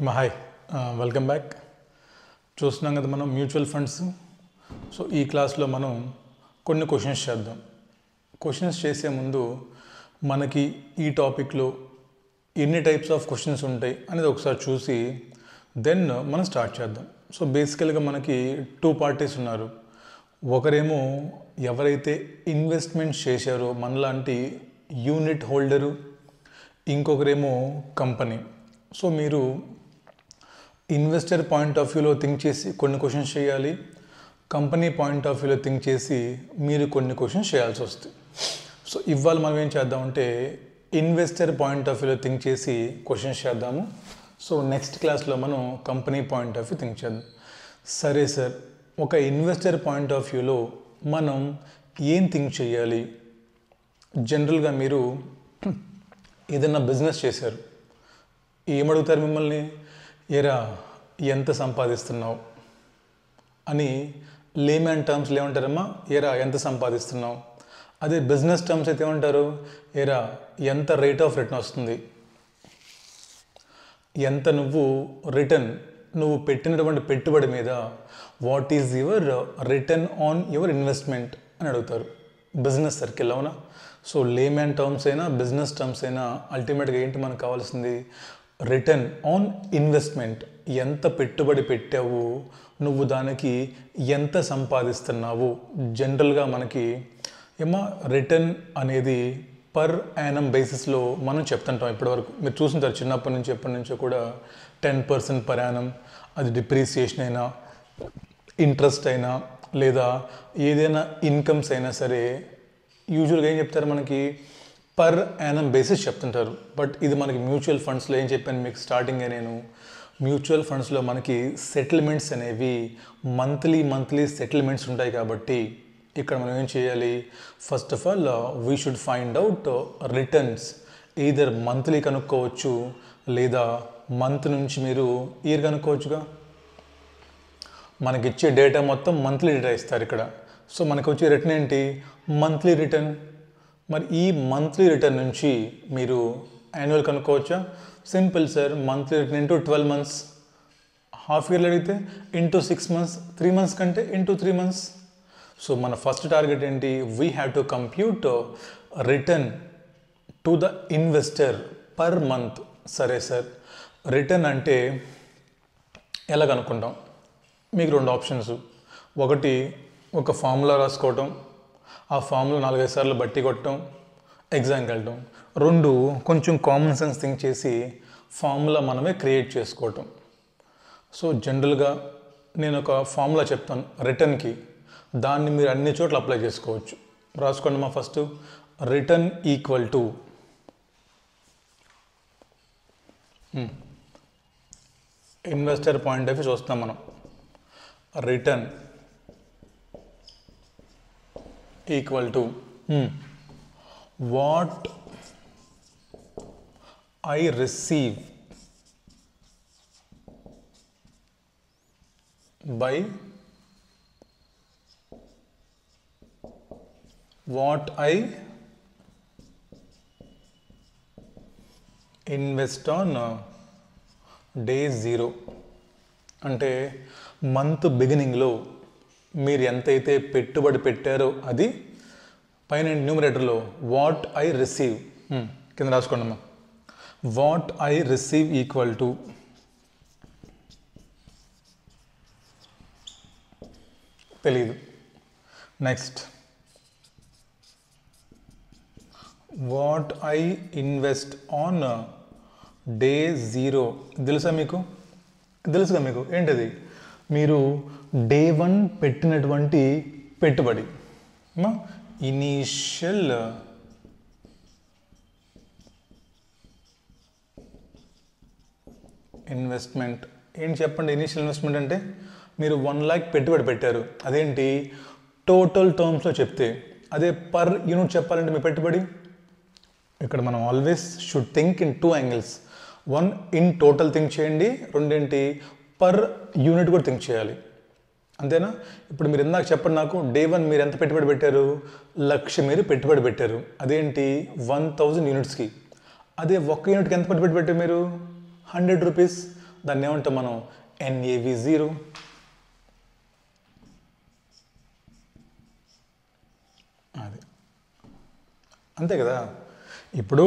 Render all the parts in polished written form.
Hi welcome back. చూస్తున్నాం కదా మనం మ్యూచువల్ ఫండ్స్. సో ఈ క్లాస్లో మనం కొన్ని క్వశ్చన్స్ చేద్దాం. క్వశ్చన్స్ చేసే ముందు మనకి ఈ టాపిక్లో ఎన్ని టైప్స్ ఆఫ్ క్వశ్చన్స్ ఉంటాయి అనేది ఒకసారి చూసి దెన్ మనం స్టార్ట్ చేద్దాం. సో బేసికల్గా మనకి టూ పార్టీస్ ఉన్నారు. ఒకరేమో ఎవరైతే ఇన్వెస్ట్మెంట్ చేశారో మనలాంటి యూనిట్ హోల్డరు, ఇంకొకరేమో కంపెనీ. సో మీరు ఇన్వెస్టర్ పాయింట్ ఆఫ్ వ్యూలో థింక్ చేసి కొన్ని క్వశ్చన్స్ చేయాలి, కంపెనీ పాయింట్ ఆఫ్ వ్యూలో థింక్ చేసి మీరు కొన్ని క్వశ్చన్స్ చేయాల్సి వస్తుంది. సో ఇవాళ మనం ఏం చేద్దామంటే ఇన్వెస్టర్ పాయింట్ ఆఫ్ వ్యూలో థింక్ చేసి క్వశ్చన్స్ చేద్దాము. సో నెక్స్ట్ క్లాస్లో మనం company point of view think చేద్దాం. సరే సార్, ఒక ఇన్వెస్టర్ పాయింట్ ఆఫ్ వ్యూలో మనం ఏం థింక్ చేయాలి? జనరల్గా మీరు ఏదైనా బిజినెస్ చేశారు, ఏమడుగుతారు మిమ్మల్ని? ఏరా ఎంత సంపాదిస్తున్నావు అని లేమ్యాన్ టర్మ్స్లో ఏమంటారమ్మా? ఏరా ఎంత సంపాదిస్తున్నావు. అదే బిజినెస్ టర్మ్స్ అయితే ఏమంటారు? ఏరా ఎంత రేట్ ఆఫ్ రిటర్న్ వస్తుంది, ఎంత నువ్వు పెట్టినటువంటి పెట్టుబడి మీద what is your return on your investment అని అడుగుతారు బిజినెస్ సర్కిల్. అవునా? సో లేమ్యాన్ టర్మ్స్ అయినా బిజినెస్ టర్మ్స్ అయినా అల్టిమేట్గా ఏంటి మనకు కావాల్సింది? Return on investment. ఎంత పెట్టుబడి పెట్టావు, నువ్వు దానికి ఎంత సంపాదిస్తున్నావు. జనరల్గా మనకి రిటర్న్ అనేది పర్ యానం బేసిస్లో మనం చెప్తుంటాం. ఇప్పటివరకు మీరు చూస్తుంటారు చిన్నప్పటి నుంచి ఎప్పటి నుంచో కూడా 10% పర్ యానం. అది డిప్రిసియేషన్ అయినా, ఇంట్రెస్ట్ అయినా, లేదా ఏదైనా ఇన్కమ్స్ అయినా సరే యూజువల్గా ఏం చెప్తారు మనకి? పర్ యానం బేసిస్ చెప్తుంటారు. బట్ ఇది మనకి మ్యూచువల్ ఫండ్స్లో ఏం చెప్పాను మీకు స్టార్టింగే నేను, మ్యూచువల్ ఫండ్స్లో మనకి సెటిల్మెంట్స్ అనేవి మంత్లీ సెటిల్మెంట్స్ ఉంటాయి. కాబట్టి ఇక్కడ మనం ఏం చేయాలి? First of all we should find out returns. Either monthly కనుక్కోవచ్చు, లేదా మంత్ నుంచి మీరు ఇయర్ కనుక్కోవచ్చుగా. మనకిచ్చే డేటా మొత్తం మంత్లీ డేటా ఇస్తారు ఇక్కడ. సో మనకు వచ్చే రిటర్న్ ఏంటి? Monthly return. మరి ఈ మంత్లీ రిటర్న్ నుంచి మీరు యాన్యువల్ కనుక్కోవచ్చా? Simple sir, monthly return into 12 months. Half ఇయర్లో అడిగితే ఇంటూ 6 months, 3 months కంటే ఇంటూ 3 months. సో మన ఫస్ట్ టార్గెట్ ఏంటి? We have to compute return to the investor per month. సరే సార్, రిటర్న్ అంటే ఎలా కనుక్కుంటాం? మీకు 2 ఆప్షన్స్. ఒకటి ఒక ఫార్ములా రాసుకోవటం, ఆ ఫార్ములా 4-5 సార్లు బట్టి కొట్టడం, ఎగ్జామ్కి వెళ్ళటం. 2 కొంచెం కామన్ సెన్స్ థింక్ చేసి ఫార్ములా మనమే క్రియేట్ చేసుకోవటం. సో జనరల్గా నేను ఒక ఫార్ములా చెప్తాను రిటర్న్కి, దాన్ని మీరు అన్ని చోట్ల అప్లై చేసుకోవచ్చు. రాసుకోండి మా first. Return equal to investor point of view చూస్తాం మనం. Return equal to what I receive by what I invest on day 0. అంటే మంత్ బిగినింగ్లో మీరు ఎంతైతే పెట్టుబడి పెట్టారో అది పైన న్యూమరేటర్లో వాట్ ఐ రిసీవ్ కింద రాసుకోండి అమ్మా. What I receive equal to తెలీదు. Next what I invest on day 0. తెలుసా మీకు? తెలుసుగా మీకు ఏంటది? మీరు డే 1 పెట్టినటువంటి పెట్టుబడి, ఇనీషియల్ ఇన్వెస్ట్మెంట్. ఏంటి చెప్పండి? ఇనీషియల్ ఇన్వెస్ట్మెంట్ అంటే మీరు 1 lakh పెట్టుబడి పెట్టారు. అదేంటి టోటల్ టర్మ్స్లో చెప్తే. అదే పర్ యూనిట్ చెప్పాలంటే మీ పెట్టుబడి, ఇక్కడ మనం always should think in 2 angles. 1 in total think చేయండి, 2 ఏంటి పర్ యూనిట్ కూడా థింక్ చేయాలి. అంతేనా? ఇప్పుడు మీరు ఇందాక చెప్పండి నాకు, డే 1 మీరు ఎంత పెట్టుబడి పెట్టారు? 1,00,000 మీరు పెట్టుబడి పెట్టారు. అదేంటి 1000 యూనిట్స్కి. అదే 1 యూనిట్కి ఎంత పెట్టుబడి పెట్టారు మీరు? 100 రూపీస్. దాన్ని ఏమంటాం మనం NAV 0. అది అంతే కదా. ఇప్పుడు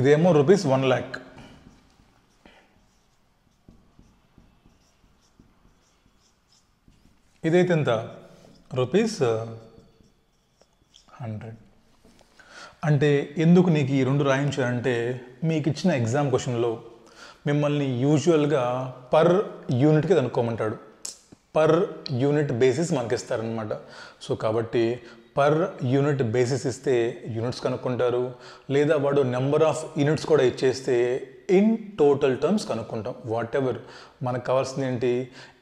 ఇదేమో రూపీస్ 1 lakh, ఇదైతే ఎంత రూపీస్ 100. అంటే ఎందుకు నీకు ఈ రెండు రాయించారంటే మీకు ఇచ్చిన ఎగ్జామ్ క్వశ్చన్లో మిమ్మల్ని యూజువల్గా పర్ యూనిట్కి కనుక్కోమంటాడు. పర్ యూనిట్ బేసిస్ మనకి ఇస్తారనమాట. సో కాబట్టి పర్ యూనిట్ బేసిస్ ఇస్తే యూనిట్స్ కనుక్కుంటారు, లేదా వాడు నెంబర్ ఆఫ్ యూనిట్స్ కూడా ఇచ్చేస్తే ఇన్ టోటల్ టర్మ్స్ కనుక్కుంటాం. వాట్ ఎవర్ మనకు కావాల్సింది ఏంటి,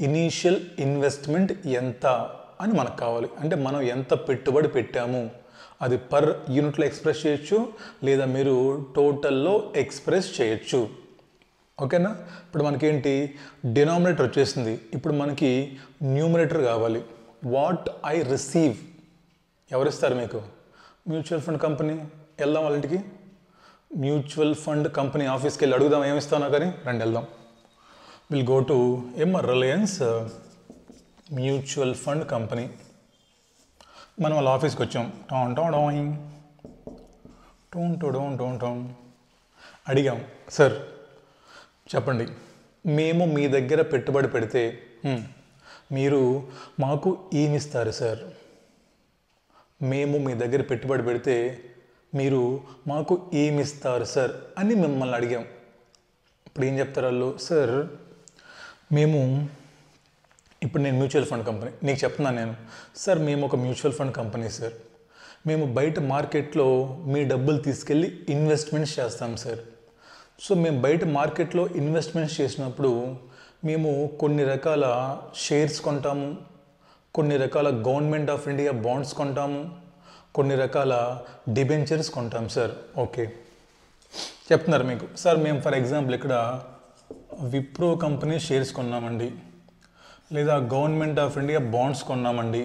ఇనీషియల్ ఇన్వెస్ట్మెంట్ ఎంత అని మనకు కావాలి. అంటే మనం ఎంత పెట్టుబడి పెట్టాము అది పర్ యూనిట్లో ఎక్స్ప్రెస్ చేయొచ్చు, లేదా మీరు టోటల్లో ఎక్స్ప్రెస్ చేయొచ్చు. ఓకేనా. ఇప్పుడు మనకేంటి డినామినేటర్ వచ్చేసింది, ఇప్పుడు మనకి న్యూమినేటర్ కావాలి. వాట్ ఐ రిసీవ్ ఎవరిస్తారు మీకు, మ్యూచువల్ ఫండ్ కంపెనీ. వెళ్దాం వాళ్ళ ఇంటికి, మ్యూచువల్ ఫండ్ కంపెనీ ఆఫీస్కి వెళ్ళి అడుగుదాం ఏమిస్తానో కానీ రండి వెళ్దాం. Will go to Reliance mutual fund company. మనం వాళ్ళ ఆఫీస్కి వచ్చాం. అడిగాం, సార్ చెప్పండి, మేము మీ దగ్గర పెట్టుబడి పెడితే మీరు మాకు ఏమిస్తారు సార్, మేము మీ దగ్గర పెట్టుబడి పెడితే మీరు మాకు ఏమిస్తారు సార్ అని మిమ్మల్ని అడిగాం. ఇప్పుడు ఏం చెప్తారు వాళ్ళు, సార్ మేము ఇప్పుడు నేను మ్యూచువల్ ఫండ్ కంపెనీ నీకు చెప్తున్నాను నేను, సార్ మేము ఒక మ్యూచువల్ ఫండ్ కంపెనీ సార్, మేము బయట మార్కెట్లో మీ డబ్బులు తీసుకెళ్ళి ఇన్వెస్ట్మెంట్స్ చేస్తాం సార్. సో మేము బయట మార్కెట్లో ఇన్వెస్ట్మెంట్స్ చేసినప్పుడు మేము కొన్ని రకాల షేర్స్ కొంటాము, కొన్ని రకాల గవర్నమెంట్ ఆఫ్ ఇండియా బాండ్స్ కొంటాము, కొన్ని రకాల డిబెంచర్స్ కొంటాం సార్. ఓకే చెప్తున్నారు మీకు, సార్ మేము ఫర్ ఎగ్జాంపుల్ ఇక్కడ విప్రో కంపెనీ షేర్స్ కొన్నామండి, లేదా గవర్నమెంట్ ఆఫ్ ఇండియా బాండ్స్ కొన్నామండి,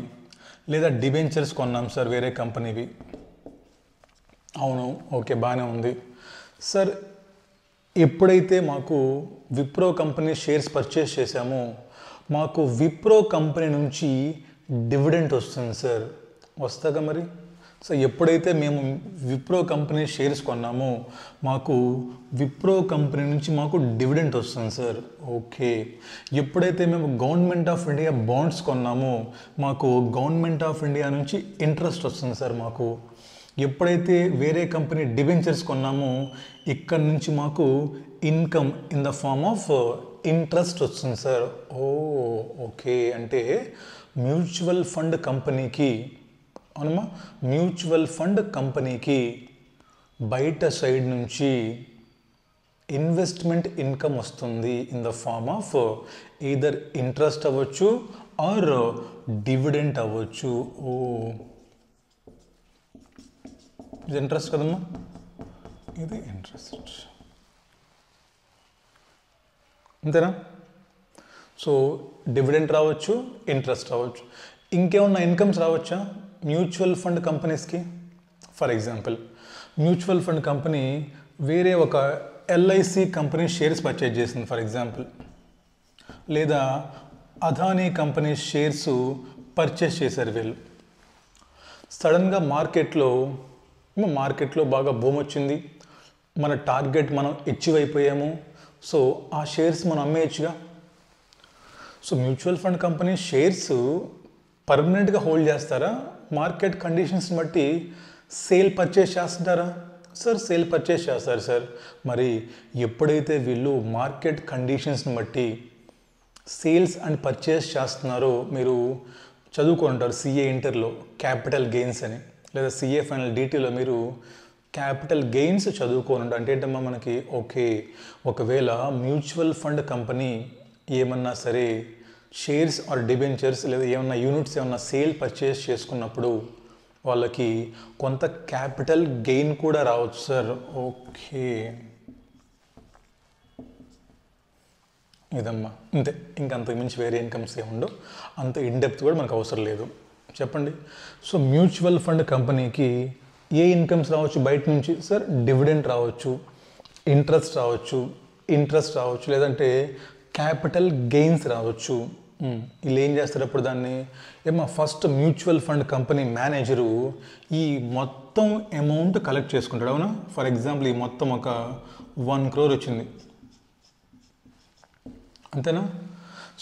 లేదా డిబెంచర్స్ కొన్నాం సార్ వేరే కంపెనీవి. అవును, ఓకే బాగానే ఉంది సార్. ఎప్పుడైతే మాకు విప్రో కంపెనీ షేర్స్ పర్చేస్ చేశామో మాకు విప్రో కంపెనీ నుంచి డివిడెంట్ వస్తుంది సార్. వస్తాగా మరి. సో ఎప్పుడైతే మేము విప్రో కంపెనీ షేర్స్ కొన్నామో మాకు విప్రో కంపెనీ నుంచి మాకు డివిడెంట్ వస్తుంది సార్. ఓకే. ఎప్పుడైతే మేము గవర్నమెంట్ ఆఫ్ ఇండియా బాండ్స్ కొన్నామో మాకు గవర్నమెంట్ ఆఫ్ ఇండియా నుంచి ఇంట్రెస్ట్ వస్తుంది సార్ మాకు. ఎప్పుడైతే వేరే కంపెనీ డిబెంచర్స్ కొన్నామో ఇక్కడ నుంచి మాకు income in the form of interest వస్తుంది సార్. ఓకే. అంటే మ్యూచువల్ ఫండ్ కంపెనీకి అవునమ్మా, మ్యూచువల్ ఫండ్ కంపెనీకి బయట సైడ్ నుంచి ఇన్వెస్ట్మెంట్ ఇన్కమ్ వస్తుంది in the form of either interest అవ్వచ్చు ఆర్ డివిడెంట్ అవ్వచ్చు. ఇది ఇంట్రెస్ట్ కదమ్మా, ఇది ఇంట్రెస్ట్ అంతేనా. సో డివిడెంట్ రావచ్చు, ఇంట్రెస్ట్ రావచ్చు. ఇంకేమన్నా ఇన్కమ్స్ రావచ్చా మ్యూచువల్ ఫండ్ కంపెనీస్కి? For example mutual fund company వేరే ఒక LIC కంపెనీ షేర్స్ పర్చేజ్ చేసింది ఫర్ ఎగ్జాంపుల్, లేదా అదానీ కంపెనీ షేర్స్ పర్చేస్ చేశారు వీళ్ళు. సడన్గా మార్కెట్లో బాగా బూమ్ వచ్చింది, మన టార్గెట్ మనం అచీవ్ అయిపోయాము. సో ఆ షేర్స్ మనం అమ్మేయచ్చుగా. So mutual fund company shares పర్మనెంట్గా హోల్డ్ చేస్తారా, మార్కెట్ కండిషన్స్ని బట్టి సేల్ పర్చేస్ చేస్తుంటారా? సార్ సేల్ పర్చేస్ చేస్తారు సార్. మరి ఎప్పుడైతే వీళ్ళు మార్కెట్ కండిషన్స్ని బట్టి సేల్స్ అండ్ పర్చేస్ చేస్తున్నారో మీరు చదువుకుంటారు CA ఇంటర్లో క్యాపిటల్ గెయిన్స్ అని, లేదా CA ఫైనల్ DTలో మీరు క్యాపిటల్ గెయిన్స్ చదువుకోనుంటారు. అంటే ఏంటమ్మా మనకి, ఓకే ఒకవేళ మ్యూచువల్ ఫండ్ కంపెనీ ఏమన్నా సరే షేర్స్ ఆర్ డిబెంచర్స్ లేదా ఏమన్నా యూనిట్స్ ఏమన్నా సేల్ పర్చేస్ చేసుకున్నప్పుడు వాళ్ళకి కొంత క్యాపిటల్ గెయిన్ కూడా రావచ్చు సార్. ఓకే ఇదమ్మా అంతే, ఇంకంతకు మించి వేరే ఇన్కమ్స్ ఏముండవు, అంత ఇన్డెప్త్ కూడా మనకు అవసరం లేదు. చెప్పండి. సో మ్యూచువల్ ఫండ్ కంపెనీకి ఏ ఇన్కమ్స్ రావచ్చు బయట నుంచి సార్? డివిడెంట్ రావచ్చు, ఇంట్రెస్ట్ రావచ్చు, లేదంటే క్యాపిటల్ గెయిన్స్ రావచ్చు. వీళ్ళు ఏం చేస్తారు అప్పుడు దాన్ని, ఏమో first mutual fund company manager ఈ మొత్తం అమౌంట్ కలెక్ట్ చేసుకుంటాడు. అవునా, ఫర్ ఎగ్జాంపుల్ ఈ మొత్తం ఒక 1 crore వచ్చింది అంతేనా.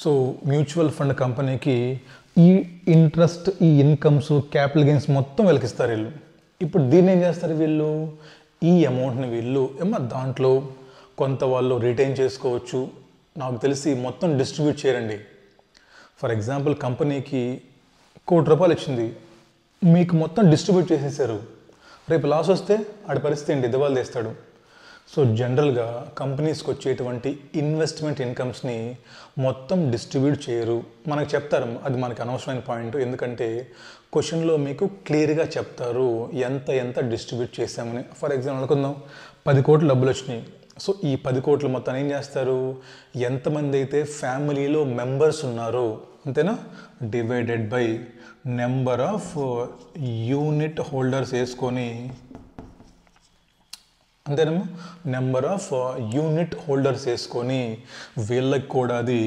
సో మ్యూచువల్ ఫండ్ కంపెనీకి ఈ ఇంట్రెస్ట్, ఈ ఇన్కమ్స్, క్యాపిటల్ గెయిన్స్ మొత్తం వెలికిస్తారు వీళ్ళు. ఇప్పుడు దీన్ని ఏం చేస్తారు వీళ్ళు, ఈ అమౌంట్ని వీళ్ళు దాంట్లో కొంత వాళ్ళు రిటైన్ చేసుకోవచ్చు. నాకు తెలిసి మొత్తం డిస్ట్రిబ్యూట్ చేయరండి. ఫర్ ఎగ్జాంపుల్ కంపెనీకి 1 కోటి రూపాయలు ఇచ్చింది, మీకు మొత్తం డిస్ట్రిబ్యూట్ చేసేసారు. రేపు లాస్ వస్తే ఆడి పరిస్థితి ఏంటి, దివాళా తీస్తాడు. సో జనరల్గా కంపెనీస్కి వచ్చేటువంటి ఇన్వెస్ట్మెంట్ ఇన్కమ్స్ని మొత్తం డిస్ట్రిబ్యూట్ చేయరు. మనకు చెప్తారు, అది మనకు అనవసరమైన పాయింట్, ఎందుకంటే క్వశ్చన్లో మీకు క్లియర్గా చెప్తారు ఎంత డిస్ట్రిబ్యూట్ చేసామని. ఫర్ ఎగ్జాంపుల్ అనుకుందాం 10 కోట్లు డబ్బులు వచ్చినాయి. సో ఈ 10 కోట్లు మొత్తం ఏం చేస్తారు, ఎంతమంది అయితే ఫ్యామిలీలో మెంబర్స్ ఉన్నారో అంతేనా, divided by number of unit holders వేసుకొని, అంతేనమ్మా, నెంబర్ ఆఫ్ యూనిట్ హోల్డర్స్ వేసుకొని వీళ్ళకి కూడా అది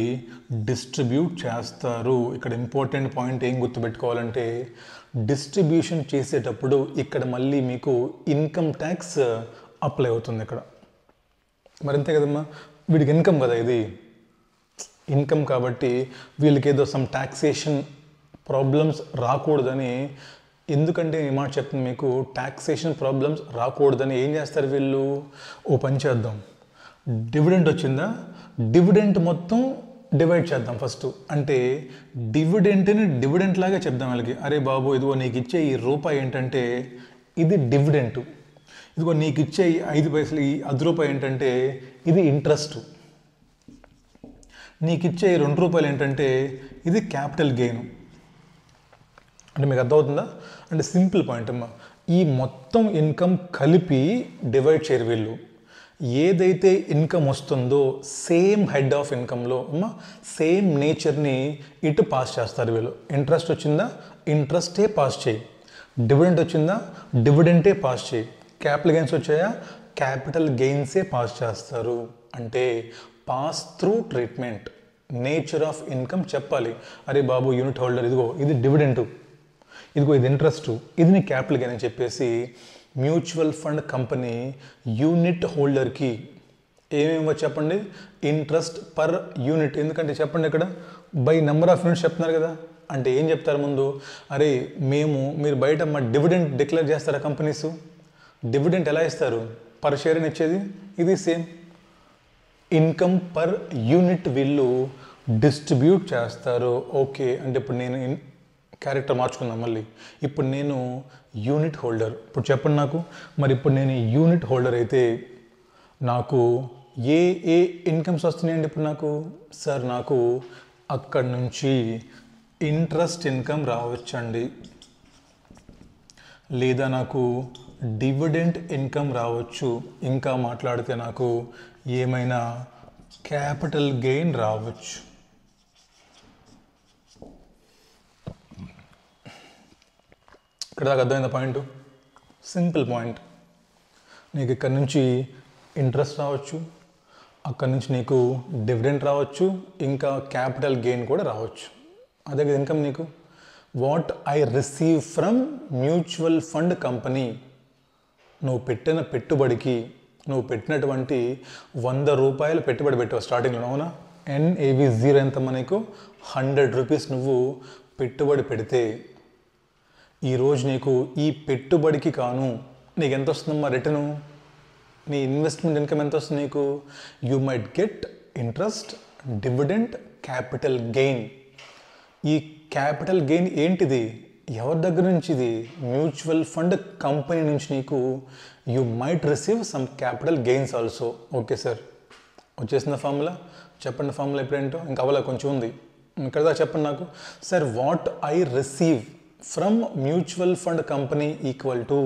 డిస్ట్రిబ్యూట్ చేస్తారు. ఇక్కడ ఇంపార్టెంట్ పాయింట్ ఏం గుర్తుపెట్టుకోవాలంటే, డిస్ట్రిబ్యూషన్ చేసేటప్పుడు ఇక్కడ మళ్ళీ మీకు ఇన్కమ్ ట్యాక్స్ అప్లై అవుతుంది ఇక్కడ. మరి అంతే కదమ్మా, వీడికి ఇన్కమ్ కదా, ఇది ఇన్కమ్ కాబట్టి వీళ్ళకి ఏదో సమ్ ట్యాక్సేషన్ ప్రాబ్లమ్స్ రాకూడదని, ఎందుకంటే ఈ మాట చెప్తుంది మీకు, ట్యాక్సేషన్ ప్రాబ్లమ్స్ రాకూడదని ఏం చేస్తారు వీళ్ళు, ఓ పని చేద్దాం, డివిడెంట్ వచ్చిందా, డివిడెంట్ మొత్తం డివైడ్ చేద్దాం ఫస్ట్. అంటే డివిడెంట్ని డివిడెంట్ లాగా చెప్దాం వాళ్ళకి, అరే బాబు ఇదిగో నీకు ఇచ్చే ఈ రూపాయి ఏంటంటే ఇది డివిడెంట్, ఇదిగో నీకు ఇచ్చే 5 పైసలు ఈ 10 రూపాయి ఏంటంటే ఇది ఇంట్రెస్ట్, నీకు ఇచ్చే 2 రూపాయలు ఏంటంటే ఇది క్యాపిటల్ గెయిన్. అంటే మీకు అర్థమవుతుందా, అంటే సింపుల్ పాయింట్ అమ్మా. ఈ మొత్తం ఇన్కమ్ కలిపి డివైడ్ చేయరు వీళ్ళు. ఏదైతే ఇన్కమ్ వస్తుందో సేమ్ హెడ్ ఆఫ్ ఇన్కమ్లో అమ్మ సేమ్ నేచర్ని ఇటు పాస్ చేస్తారు వీళ్ళు. ఇంట్రెస్ట్ వచ్చిందా, ఇంట్రెస్టే పాస్ చేయి, డివిడెంట్ వచ్చిందా, డివిడెంటే పాస్ చేయి, క్యాపిటల్ గెయిన్స్ వచ్చాయా, క్యాపిటల్ గెయిన్సే పాస్ చేస్తారు. అంటే pass through treatment, nature of income చెప్పాలి. అరే బాబు యూనిట్ హోల్డర్ ఇదిగో ఇది డివిడెంటు, ఇదిగో ఇది ఇంట్రెస్ట్, ఇది నీ క్యాపిటల్ గెయిన్ అని చెప్పేసి మ్యూచువల్ ఫండ్ కంపెనీ యూనిట్ హోల్డర్కి ఏమేమో చెప్పండి, ఇంట్రెస్ట్ పర్ యూనిట్, ఎందుకంటే చెప్పండి ఇక్కడ బై నెంబర్ ఆఫ్ యూనిట్స్ చెప్తున్నారు కదా. అంటే ఏం చెప్తారు ముందు, అరే మీరు బయట మా డివిడెంట్ డిక్లేర్ చేస్తారా కంపెనీస్, డివిడెంట్ ఎలా ఇస్తారు, పర్ షేర్ అని ఇచ్చేది, ఇది సేమ్ ఇన్కమ్ పర్ యూనిట్ వీళ్ళు డిస్ట్రిబ్యూట్ చేస్తారు. ఓకే, అంటే ఇప్పుడు నేను క్యారెక్టర్ మార్చుకుందాం మళ్ళీ, ఇప్పుడు నేను యూనిట్ హోల్డర్, ఇప్పుడు చెప్పండి నాకు, మరి ఇప్పుడు నేను యూనిట్ హోల్డర్ అయితే నాకు ఏ ఇన్కమ్స్ వస్తున్నాయండి ఇప్పుడు నాకు, సార్ నాకు అక్కడి నుంచి ఇంట్రెస్ట్ ఇన్కమ్ రావచ్చండి, లేదా నాకు డివిడెంట్ ఇన్కమ్ రావచ్చు, ఇంకా మాట్లాడితే నాకు ఏమైనా క్యాపిటల్ గెయిన్ రావచ్చు. ఇక్కడ దాకా అర్థమైంది పాయింట్, సింపుల్ పాయింట్. నీకు ఇక్కడ నుంచి ఇంట్రెస్ట్ రావచ్చు, అక్కడి నుంచి నీకు డివిడెంట్ రావచ్చు, ఇంకా క్యాపిటల్ గెయిన్ కూడా రావచ్చు. అదే కదా ఇన్కమ్ నీకు. What I receive from mutual fund company, నువ్వు పెట్టిన పెట్టుబడికి, నువ్వు పెట్టినటువంటి 100 రూపాయలు పెట్టుబడి పెట్టావు స్టార్టింగ్లో, అవునా, NAV0 ఎంత మనకు 100 రూపీస్ నువ్వు పెట్టుబడి పెడితే ఈరోజు నీకు ఈ పెట్టుబడికి కాను నీకు ఎంత వస్తుందమ్మా రిటర్ను, నీ ఇన్వెస్ట్మెంట్ ఇన్కమ్ ఎంత వస్తుంది నీకు, you might get interest, dividend, capital gain. ఈ క్యాపిటల్ గెయిన్ ఏంటిది, ఎవరి దగ్గర నుంచి, ఇది మ్యూచువల్ ఫండ్ కంపెనీ నుంచి నీకు you might receive some capital gains also. Okay sir, వచ్చేసిన ఫార్ములా చెప్పండి, ఫార్ములా ఎప్పుడేంటో ఇంకా అవ్వలే, కొంచెం ఉంది ఇక్కడ దాకా చెప్పండి నాకు. Sir what I receive from mutual fund company equal to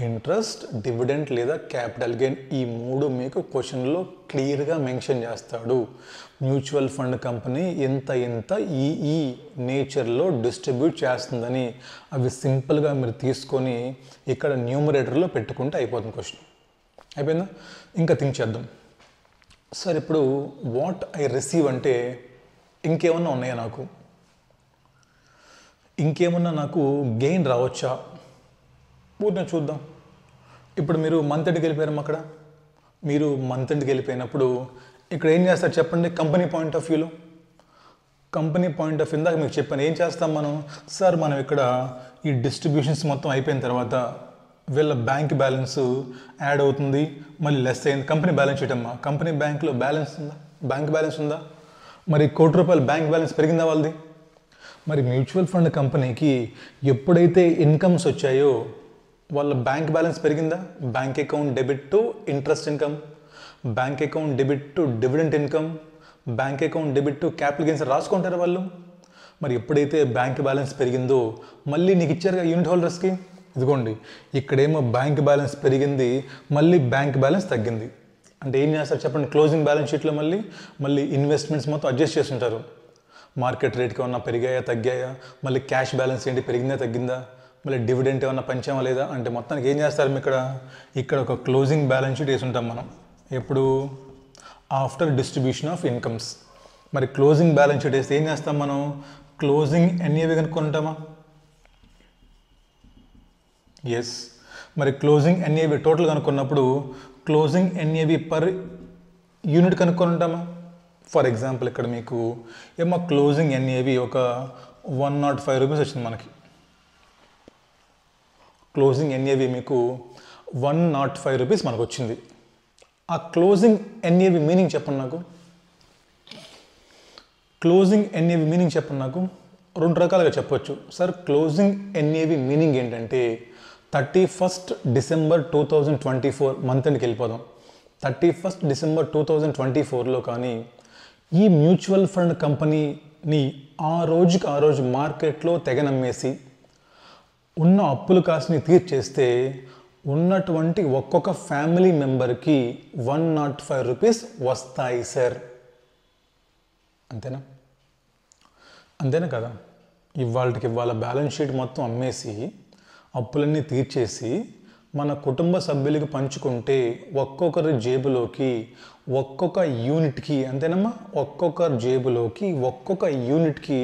interest, dividend లేదా క్యాపిటల్ గెయిన్. ఈ 3 మీకు క్వశ్చన్లో క్లియర్గా మెన్షన్ చేస్తాడు. మ్యూచువల్ ఫండ్ కంపెనీ ఎంత ఈ నేచర్లో డిస్ట్రిబ్యూట్ చేస్తుందని అవి సింపుల్గా మీరు తీసుకొని ఇక్కడ న్యూమరేటర్లో పెట్టుకుంటే అయిపోతుంది క్వశ్చన్. అయిపోయిందా, ఇంకా థింక్ చేద్దాం. సార్ ఇప్పుడు వాట్ ఐ రిసీవ్ అంటే ఇంకేమన్నా ఉన్నాయా, నాకు గెయిన్ రావచ్చా? పూర్తిగా చూద్దాం. ఇప్పుడు మీరు మంత్ ఎండ్కి వెళ్ళిపోయారమ్మా. అక్కడ మీరు మంత్ ఎండ్కి వెళ్ళిపోయినప్పుడు ఇక్కడ ఏం చేస్తారు చెప్పండి? కంపెనీ పాయింట్ ఆఫ్ వ్యూలో, ఇందాక మీకు చెప్పాను ఏం చేస్తాం మనం. సార్ మనం ఇక్కడ ఈ డిస్ట్రిబ్యూషన్స్ మొత్తం అయిపోయిన తర్వాత వీళ్ళ బ్యాంక్ బ్యాలెన్స్ యాడ్ అవుతుంది, మళ్ళీ లెస్ అయింది. కంపెనీ బ్యాలెన్స్ షీట్ అమ్మా. కంపెనీ బ్యాంక్ బ్యాలెన్స్ ఉందా? మరి ₹1,00,00,000 బ్యాంక్ బ్యాలెన్స్ పెరిగిందా వాళ్ళది? మరి మ్యూచువల్ ఫండ్ కంపెనీకి ఎప్పుడైతే ఇన్కమ్స్ వచ్చాయో వాళ్ళ బ్యాంక్ బ్యాలెన్స్ పెరిగిందా? Bank account debit to interest income, bank account debit to dividend income, bank account debit to capital gains రాసుకుంటారు వాళ్ళు. మరి ఎప్పుడైతే బ్యాంక్ బ్యాలెన్స్ పెరిగిందో మళ్ళీ నీకు ఇచ్చారుగా యూనిట్ హోల్డర్స్కి, ఇదిగోండి ఇక్కడేమో బ్యాంక్ బ్యాలెన్స్ పెరిగింది, మళ్ళీ బ్యాంక్ బ్యాలెన్స్ తగ్గింది. అంటే ఏం చేస్తారు చెప్పండి? క్లోజింగ్ బ్యాలెన్స్ షీట్లో మళ్ళీ ఇన్వెస్ట్మెంట్స్ మొత్తం అడ్జస్ట్ చేస్తుంటారు. మార్కెట్ రేట్కి ఏమన్నా పెరిగాయా తగ్గాయా, మళ్ళీ క్యాష్ బ్యాలెన్స్ ఏంటి పెరిగిందా తగ్గిందా, మళ్ళీ డివిడెంట్ ఏమన్నా పంచామా లేదా అంటే మొత్తానికి ఏం చేస్తారు ఇక్కడ ఒక క్లోజింగ్ బ్యాలెన్స్ షీట్ వేసి ఉంటాం మనం. ఎప్పుడు? After distribution of incomes. మరి క్లోజింగ్ బ్యాలెన్స్ షీట్ వేస్తే ఏం చేస్తాం మనం? క్లోజింగ్ ఎన్ఏవి కనుక్కుంటామా? ఎస్. మరి క్లోజింగ్ ఎన్ఏవి టోటల్ కనుక్కున్నప్పుడు క్లోజింగ్ ఎన్ఏవి పర్ యూనిట్ కనుక్కొని ఉంటామా? ఫర్ ఎగ్జాంపుల్ ఇక్కడ మీకు ఏమో క్లోజింగ్ ఎన్ఏవి ఒక ₹105 వచ్చింది మనకి. క్లోజింగ్ ఎన్ఏవి మీకు ₹105 మనకు వచ్చింది. ఆ క్లోజింగ్ ఎన్ఏవి మీనింగ్ చెప్పండి నాకు. క్లోజింగ్ ఎన్ఏవి మీనింగ్ చెప్పండి నాకు. రెండు రకాలుగా చెప్పొచ్చు సార్. క్లోజింగ్ ఎన్ఏవి మీనింగ్ ఏంటంటే 31st December 2024 మంత్ ఎండ్కి వెళ్ళిపోదాం. 31st December 2024లో కానీ ఈ మ్యూచువల్ ఫండ్ కంపెనీని ఆ రోజు మార్కెట్లో తెగనమ్మేసి ఉన్న అప్పులు కాస్ట్ని తీర్చేస్తే ఉన్నటువంటి ఒక్కొక్క ఫ్యామిలీ మెంబర్కి ₹105 వస్తాయి సార్. అంతేనా కదా? ఇవాళ బ్యాలెన్స్ షీట్ మొత్తం అమ్మేసి అప్పులన్నీ తీర్చేసి మన కుటుంబ సభ్యులకి పంచుకుంటే ఒక్కొక్కరి జేబులోకి ఒక్కొక్క యూనిట్కి, అంతేనమ్మా, ఒక్కొక్కరి జేబులోకి ఒక్కొక్క యూనిట్కి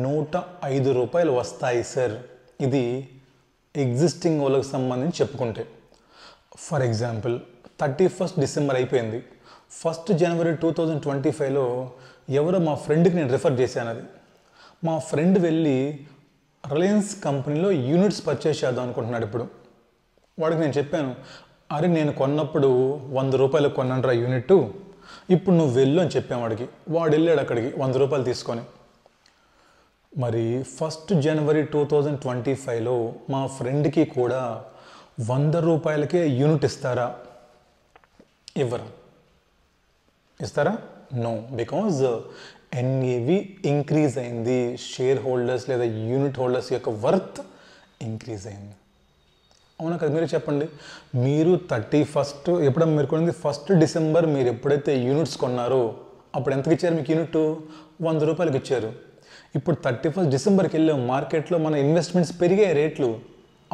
₹105 వస్తాయి సార్. ఇది ఎగ్జిస్టింగ్ వాళ్ళకి సంబంధించి చెప్పుకుంటే. ఫర్ ఎగ్జాంపుల్ 31st December అయిపోయింది. 1st January 2025లో ఎవరో మా ఫ్రెండ్కి నేను రిఫర్ చేశాను. అది మా ఫ్రెండ్ వెళ్ళి రిలయన్స్ కంపెనీలో యూనిట్స్ పర్చేస్ చేద్దాం అనుకుంటున్నాడు. ఇప్పుడు వాడికి నేను చెప్పాను, అరే నేను కొన్నప్పుడు ₹100 కొన్నాను యూనిట్, ఇప్పుడు నువ్వు వెళ్ళు అని చెప్పాను వాడికి. వాడు వెళ్ళాడు అక్కడికి ₹100 తీసుకొని. మరి 1st January 2025లో మా ఫ్రెండ్కి కూడా ₹100కే యూనిట్ ఇస్తారా? ఇస్తారా? నో. బికాజ్ ఎన్ఏవి ఇంక్రీజ్ అయింది. షేర్ హోల్డర్స్ లేదా యూనిట్ హోల్డర్స్ యొక్క వర్త్ ఇంక్రీజ్ అయింది. అవునా కదా? మీరు చెప్పండి. మీరు 31st ఎప్పుడన్నా మీరు కొనింది 1st December మీరు ఎప్పుడైతే యూనిట్స్ కొన్నారో అప్పుడు ఎంతకి ఇచ్చారు మీకు యూనిట్? ₹100 ఇచ్చారు. ఇప్పుడు 31st Decemberకి వెళ్ళాం, మార్కెట్లో మన ఇన్వెస్ట్మెంట్స్ పెరిగాయి రేట్లు,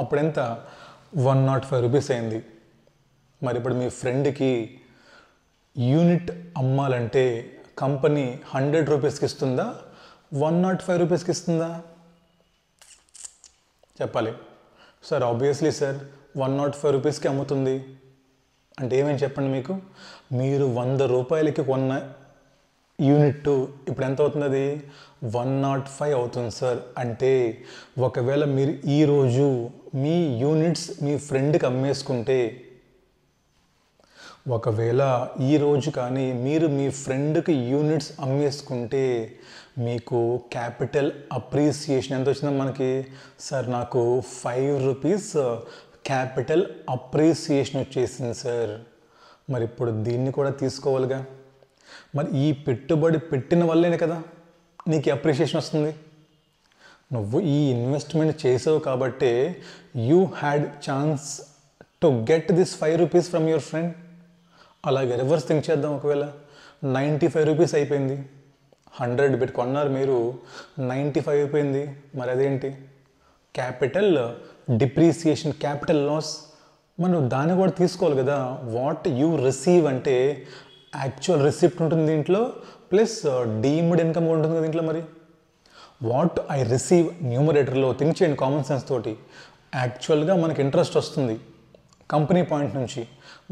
అప్పుడు ఎంత? ₹105 అయింది. మరి ఇప్పుడు మీ ఫ్రెండ్కి యూనిట్ అమ్మాలంటే కంపెనీ ₹100కి ఇస్తుందా, ₹105కి ఇస్తుందా? చెప్పాలి సార్. ఆబ్వియస్లీ సార్ ₹105కి అమ్ముతుంది. అంటే ఏమని చెప్పండి మీకు? మీరు ₹100కి కొన్న యూనిట్ ఇప్పుడు ఎంత అవుతుంది? అది 105 అవుతుంది సార్. అంటే ఒకవేళ మీరు ఈరోజు మీ యూనిట్స్ మీ ఫ్రెండ్కి అమ్మేసుకుంటే, ఒకవేళ ఈరోజు కానీ మీరు మీ ఫ్రెండ్కి యూనిట్స్ అమ్మేసుకుంటే మీకు క్యాపిటల్ అప్రిసియేషన్ ఎంత వచ్చిందో మనకి? సార్ నాకు ₹5 క్యాపిటల్ అప్రిసియేషన్ వచ్చేసింది సార్. మరి ఇప్పుడు దీన్ని కూడా తీసుకోవాలిగా. మరి ఈ పెట్టుబడి పెట్టిన వల్లేనే కదా నీకు అప్రిషియేషన్ వస్తుంది. నువ్వు ఈ ఇన్వెస్ట్మెంట్ చేసావు కాబట్టే you had chance to get this ₹5 from your friend. అలాగే రివర్స్ థింక్ చేద్దాం. ఒకవేళ ₹95 అయిపోయింది, 100 పెట్టి కొన్నారు మీరు, 95 అయిపోయింది. మరి అదేంటి? Capital depreciation, capital loss. మనం దాన్ని కూడా తీసుకోవాలి కదా. వాట్ యూ రిసీవ్ అంటే యాక్చువల్ రిసిప్ట్ ఉంటుంది దీంట్లో, ప్లస్ డీమ్డ్ ఇన్కమ్ ఉంటుంది కదా దీంట్లో. మరి వాట్ ఐ రిసీవ్ న్యూమరేటర్లో థింక్ చేయండి కామన్ సెన్స్ తోటి. యాక్చువల్గా మనకి ఇంట్రెస్ట్ వస్తుంది కంపెనీ పాయింట్ నుంచి.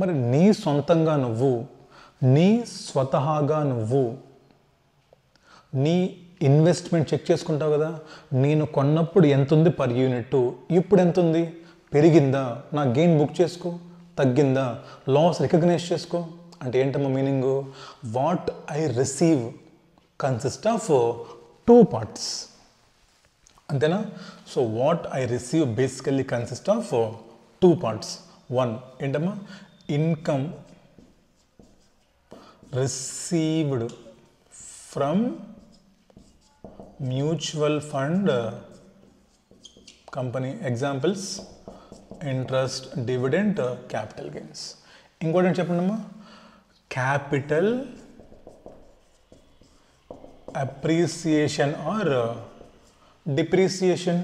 మరి నీ సొంతంగా నువ్వు, నీ స్వతహాగా నువ్వు నీ ఇన్వెస్ట్మెంట్ చెక్ చేసుకుంటావు కదా. నేను కొన్నప్పుడు ఎంత ఉంది పర్ యూనిట్, ఇప్పుడు ఎంత ఉంది, పెరిగిందా, నా గెయిన్ బుక్ చేసుకో, తగ్గిందా, లాస్ రికగ్నైజ్ చేసుకో. అంటే ఏంటమ్మా meaning? What I receive consist of 2 parts, అంతేనా? So what I receive basically consist of 2 parts. 1 ఏంటమ్మా, income received from mutual fund company. Examples interest, dividend, capital gains. ఇంకోటి ఏంటి చెప్పండి అమ్మా, capital appreciation or depreciation.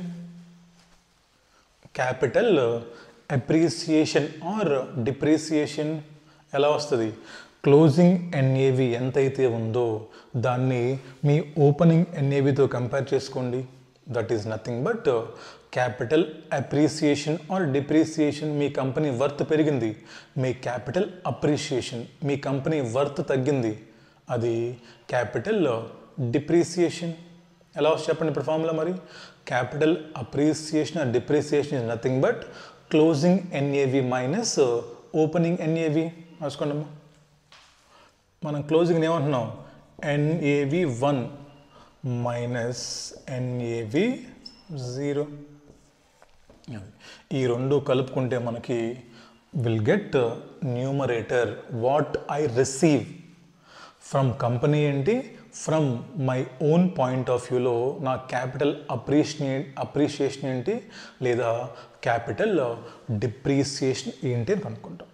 Capital appreciation or depreciation ఎలా వస్తుంది? Closing NAV ఎంతైతే ఉందో దాన్ని మీ ఓపెనింగ్ ఎన్ఏవితో కంపేర్ చేసుకోండి. That is nothing but capital appreciation or depreciation. మీ కంపెనీ వర్త్ పెరిగింది, మీ క్యాపిటల్ అప్రిసియేషన్, మీ కంపెనీ వర్త్ తగ్గింది, అది క్యాపిటల్ డిప్రిసియేషన్. ఎలా వస్తుంది చెప్పండి ఇప్పుడు ఫార్ములా? మరి capital appreciation or depreciation is nothing but closing NAV minus opening NAV. రాసుకోండి అమ్మా. మనం క్లోజింగ్ ఏమంటున్నాం? NAV 1 minus NAV 0. ఈ రెండు కలుపుకుంటే మనకి will get numerator what I receive from company ఏంటి, from my own point of వ్యూలో నా క్యాపిటల్ అప్రిషియేషన్ ఏంటి, లేదా క్యాపిటల్ డిప్రిసియేషన్ ఏంటి అని కనుక్కుంటాం.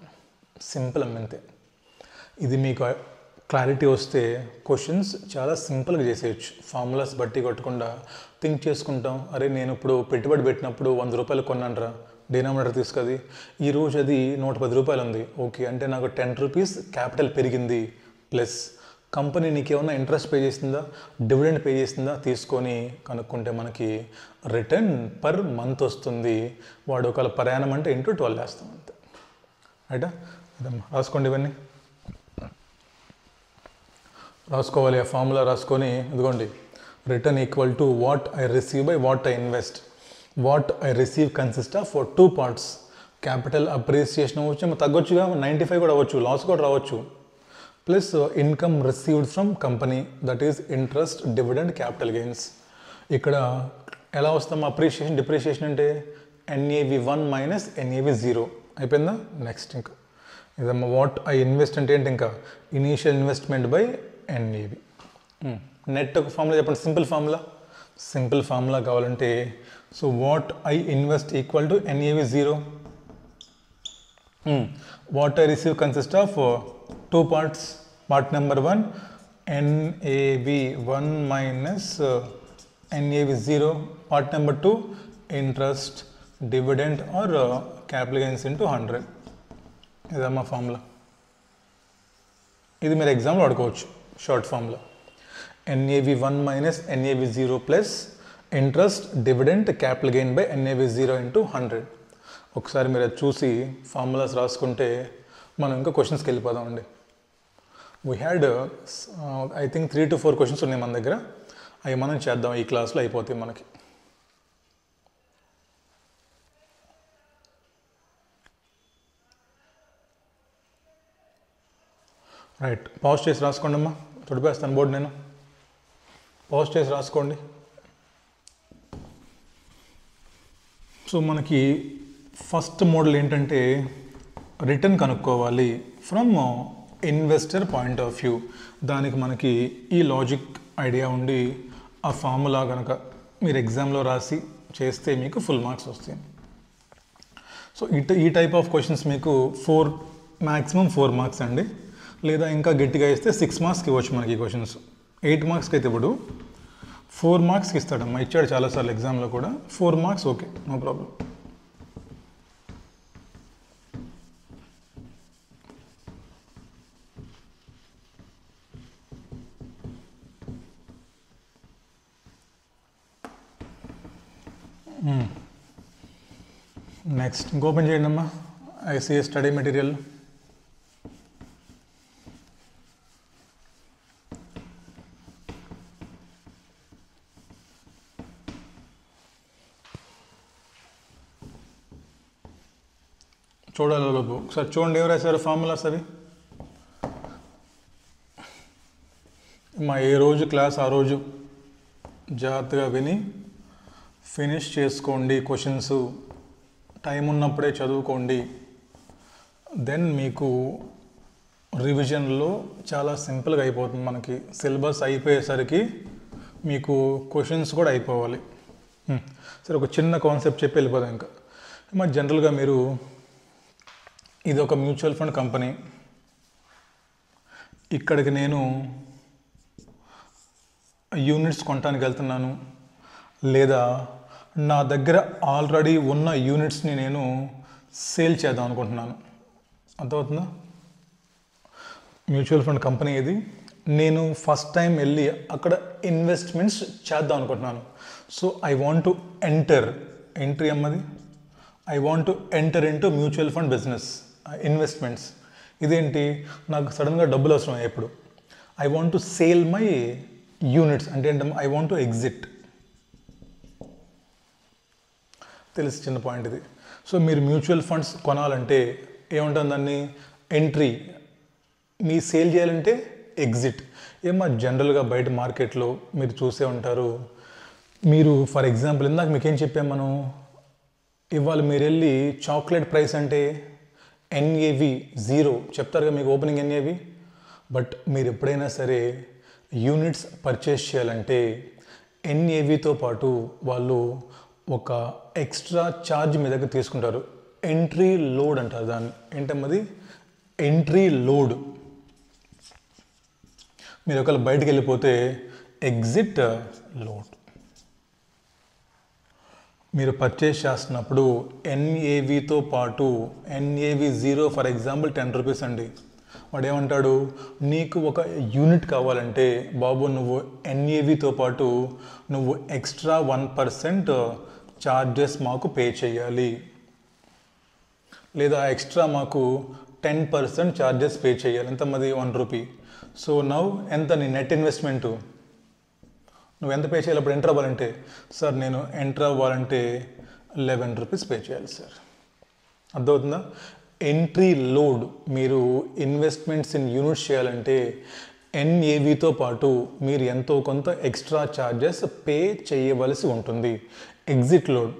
సింపుల్ అంతే. ఇది మీకు క్లారిటీ వస్తే క్వశ్చన్స్ చాలా సింపుల్గా చేసేయచ్చు. ఫార్ములాస్ బట్టి కొట్టకుండా థింక్ చేసుకుంటాం. అరే నేను ఇప్పుడు పెట్టుబడి పెట్టినప్పుడు 100 రూపాయలు కొన్నానరా, డినామినేటర్ తీసుకది, ఈరోజు అది 110 రూపాయలు ఉంది. ఓకే, అంటే నాకు 10 రూపీస్ క్యాపిటల్ పెరిగింది. ప్లస్ కంపెనీ నీకేమన్నా ఇంట్రెస్ట్ పే చేసిందా, డివిడెండ్ పే చేసిందా తీసుకొని కనుక్కుంటే మనకి రిటర్న్ పర్ మంత్ వస్తుంది. వాడు ఒకవేళ ప్రయాణం అంటే ఇంటూ 12 వేస్తాం అంతే. రైటా? అదమ్మా, రాసుకోండి ఇవన్నీ. రాసుకోవాలి ఆ ఫార్ములా. రాసుకొని ఇదిగోండి, return equal to what I receive by what I invest. What I receive consist of 2 parts. Capital appreciation అవ్వచ్చు, తగ్గొచ్చుగా, 95 కూడా అవ్వచ్చు, లాస్ కూడా రావచ్చు. Plus income received from company, that is interest, dividend, capital gains. ఇక్కడ ఎలా వస్తాం అప్రిషియేషన్ డిప్రిషియేషన్ అంటే NAV 1 minus NAV 0 అయిపోయిందా. నెక్స్ట్ ఇంకా ఇదమ్మా వాట్ ఐ ఇన్వెస్ట్ అంటే ఏంటి, ఇంకా initial investment by NAV. Net ఒక ఫార్ములా చెప్పండి, సింపుల్ ఫార్ములా కావాలంటే so what I invest equal to NAV 0. What I receive consist of 2 parts. Part number 1 NAV 1 minus NAV 0. Part number 2 interest, dividend or capital gains into 100. ఇదమ్మా formula. ఇది మీరు ఎగ్జామ్లో వాడుకోవచ్చు. Short formula NAV 1 minus NAV 0 plus interest, dividend, capital gain by NAV 0 into 100. ఒకసారి మీరు అది చూసి formulas రాసుకుంటే మనం ఇంకా క్వశ్చన్స్కి వెళ్ళిపోదామండి. We had I think 3 to 4 questions ఉన్నాయి మన దగ్గర. అవి మనం చేద్దాం, ఈ క్లాస్లో అయిపోతాయి మనకి. రైట్, పాజ్ చేసి రాసుకోండి అమ్మా. తుడిపేస్తాను బోర్డు నేను. పాజ్ చేసి రాసుకోండి. సో మనకి ఫస్ట్ మోడల్ ఏంటంటే రిటర్న్ కనుక్కోవాలి from investor point of view. దానికి మనకి ఈ లాజిక్ ఐడియా ఉండి ఆ ఫార్ములా కనుక మీరు ఎగ్జామ్లో రాసి చేస్తే మీకు ఫుల్ మార్క్స్ వస్తాయి. సో ఈ టైప్ ఆఫ్ క్వశ్చన్స్ మీకు మ్యాక్సిమం 4 మార్క్స్ అండి, లేదా ఇంకా గట్టిగా ఇస్తే 6 మార్క్స్కి ఇవ్వచ్చు మనకి. ఈ క్వశ్చన్స్ 8 మార్క్స్కి అయితే ఇప్పుడు 4 మార్క్స్కి ఇస్తాడమ్మా. ఇచ్చాడు చాలాసార్లు ఎగ్జామ్లో కూడా. 4 marks okay, no problem. Next ఇంక ఓపెన్ చేయండి అమ్మా. ICS study material. చూడాలి లోపు ఒకసారి చూడండి ఏం రాశారు ఫార్ములాస్ అవి. మా ఏ రోజు క్లాస్ ఆ రోజు జాగ్రత్తగా విని ఫినిష్ చేసుకోండి. క్వశ్చన్స్ టైం ఉన్నప్పుడే చదువుకోండి. దెన్ మీకు రివిజన్లో చాలా సింపుల్గా అయిపోతుంది. మనకి సిలబస్ అయిపోయేసరికి మీకు క్వశ్చన్స్ కూడా అయిపోవాలి. సరే, ఒక చిన్న కాన్సెప్ట్ చెప్పి వెళ్ళిపోదాం. ఇంకా మరి జనరల్గా మీరు ఇది ఒక మ్యూచువల్ ఫండ్ కంపెనీ. ఇక్కడికి నేను యూనిట్స్ కొనడానికి వెళ్తున్నాను, లేదా నా దగ్గర ఆల్రెడీ ఉన్న యూనిట్స్ని నేను సేల్ చేద్దాం అనుకుంటున్నాను. అర్థమవుతుందా? మ్యూచువల్ ఫండ్ కంపెనీ ఇది. నేను ఫస్ట్ టైం వెళ్ళి అక్కడ ఇన్వెస్ట్మెంట్స్ చేద్దాం అనుకుంటున్నాను. So I want to entry అమ్మది. I want to enter into mutual fund business investments. ఇదేంటి, నాకు సడన్గా డబ్బులు అవసరం ఎప్పుడు. I want to sale my units అంటే ఏంటమ్మా, ఐ వాంట్ టు ఎగ్జిట్. తెలిసి చిన్న పాయింట్ ఇది. సో మీరు మ్యూచువల్ ఫండ్స్ కొనాలంటే ఏముంటుంది, దాన్ని ఎంట్రీ. మీ సేల్ చేయాలంటే ఎగ్జిట్. ఏమో జనరల్గా బయట మార్కెట్లో మీరు చూసే ఉంటారు. మీరు ఫర్ ఎగ్జాంపుల్ ఇందాక మీకేం చెప్పాం మనం, ఇవాళ మీరు వెళ్ళి చాక్లెట్ ప్రైస్ అంటే NAV 0 చెప్తారు కదా మీకు, ఓపెనింగ్ NAV. బట్ మీరు ఎప్పుడైనా సరే యూనిట్స్ పర్చేస్ చేయాలంటే NAVతో పాటు వాళ్ళు ఒక ఎక్స్ట్రా ఛార్జ్ మీ దగ్గర తీసుకుంటారు. ఎంట్రీ లోడ్ అంటారు దాన్ని. ఏంటమ్మది? Entry load. మీరు ఒకవేళ బయటికి వెళ్ళిపోతే ఎగ్జిట్ లోడ్. మీరు పర్చేస్ చేస్తున్నప్పుడు NAVతో పాటు NAV 0 ఫర్ ఎగ్జాంపుల్ 10 రూపీస్ అండి. వాడు ఏమంటాడు, నీకు ఒక యూనిట్ కావాలంటే బాబు నువ్వు NAVతో పాటు నువ్వు ఎక్స్ట్రా 1% ఛార్జెస్ మాకు పే చేయాలి, లేదా ఎక్స్ట్రా మాకు 10% ఛార్జెస్ పే చేయాలి. ఎంతమంది? 1 రూపీ. సో నవ్ ఎంత నీ నెట్ ఇన్వెస్ట్మెంటు, నువ్వు ఎంత పే చేయాలి అప్పుడు ఎంటర్ అవ్వాలంటే? సార్ నేను ఎంటర్ అవ్వాలంటే 11 రూపీస్ పే చేయాలి సార్. అర్థమవుతుందా? Entry load. మీరు ఇన్వెస్ట్మెంట్స్ ఇన్ యూనిట్స్ చేయాలంటే NAVతో పాటు మీరు ఎంతో కొంత ఎక్స్ట్రా ఛార్జెస్ పే చేయవలసి ఉంటుంది. Exit load.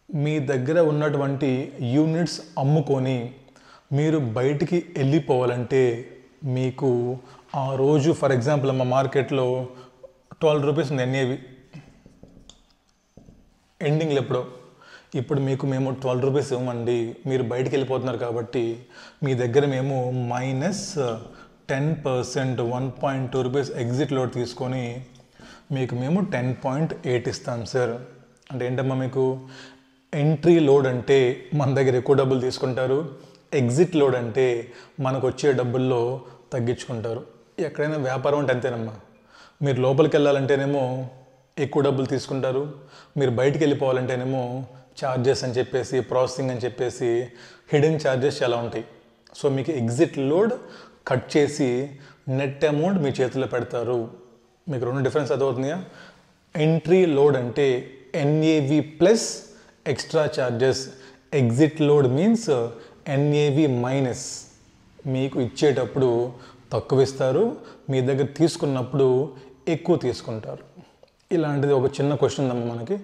మీ దగ్గర ఉన్నటువంటి యూనిట్స్ అమ్ముకొని మీరు బయటికి వెళ్ళిపోవాలంటే మీకు ఆ రోజు ఫర్ ఎగ్జాంపుల్ మా మార్కెట్లో 12 రూపీస్ ఉంది NAV ఎండింగ్లో ఎప్పుడో. ఇప్పుడు మీకు మేము 12 రూపీస్ ఇవ్వమండి, మీరు బయటికి వెళ్ళిపోతున్నారు కాబట్టి మీ దగ్గర మేము -10% 1.2 రూపీస్ ఎగ్జిట్ లోడ్ తీసుకొని మీకు మేము 10.8 ఇస్తాం సార్. అంటే ఏంటమ్మా, మీకు ఎంట్రీ లోడ్ అంటే మన దగ్గర ఎక్కువ డబ్బులు తీసుకుంటారు, ఎగ్జిట్ లోడ్ అంటే మనకు వచ్చే డబ్బుల్లో తగ్గించుకుంటారు. ఎక్కడైనా వ్యాపారం అంటే అంతేనమ్మా. మీరు లోపలికి వెళ్ళాలంటేనేమో ఎక్కువ డబ్బులు తీసుకుంటారు, మీరు బయటికి వెళ్ళిపోవాలంటేనేమో ఛార్జెస్ అని చెప్పేసి, ప్రాసెసింగ్ అని చెప్పేసి హిడెన్ ఛార్జెస్ చాలా ఉంటాయి. సో మీకు ఎగ్జిట్ లోడ్ కట్ చేసి నెట్ అమౌంట్ మీ చేతిలో పెడతారు. మీకు రెండు డిఫరెన్స్ అర్థమవుతుందిగా. ఎంట్రీ లోడ్ అంటే NAV plus extra charges, exit load means NAV minus. మీకు ఇచ్చేటప్పుడు తక్కువ ఇస్తారు, మీ దగ్గర తీసుకున్నప్పుడు ఎక్కువ తీసుకుంటారు. ఇలాంటిది ఒక చిన్న క్వశ్చన్ ఉందమ్మా, మనకి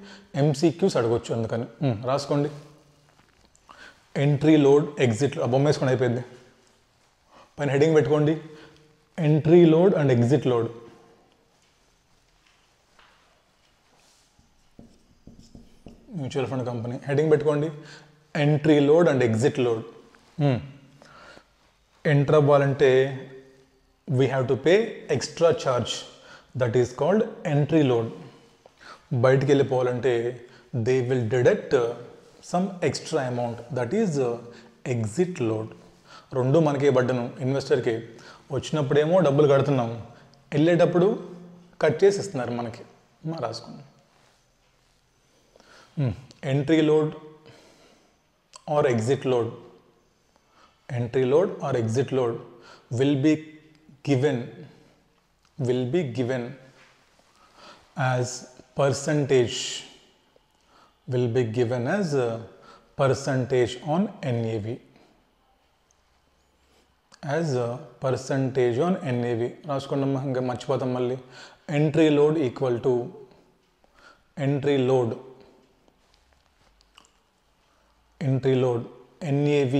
MCQs అడగొచ్చు. అందుకని రాసుకోండి. Entry load, exit load. బొమ్మ వేసుకోండి, అయిపోయింది. పైన హెడింగ్ పెట్టుకోండి, entry load and exit load. Mutual fund company heading పెట్టుకోండి, entry load and exit load. Enter అవ్వాలంటే we have to pay extra charge, that is called entry load. బయటికి వెళ్ళిపోవాలంటే they will deduct some extra amount, that is exit load. రెండు మనకే బడ్డను, ఇన్వెస్టర్కి. వచ్చినప్పుడేమో డబ్బులు కడుతున్నాం, వెళ్ళేటప్పుడు కట్ చేసి ఇస్తున్నారు మనకి. రాసుకోండి. Entry load or exit load, entry load or exit load will be given as percentage, will be given as a percentage on NAV, as a percentage on NAV. రాసుకున్నామా, ఇంకా మర్చిపోతాం మళ్ళీ. Entry load equal to entry load NAV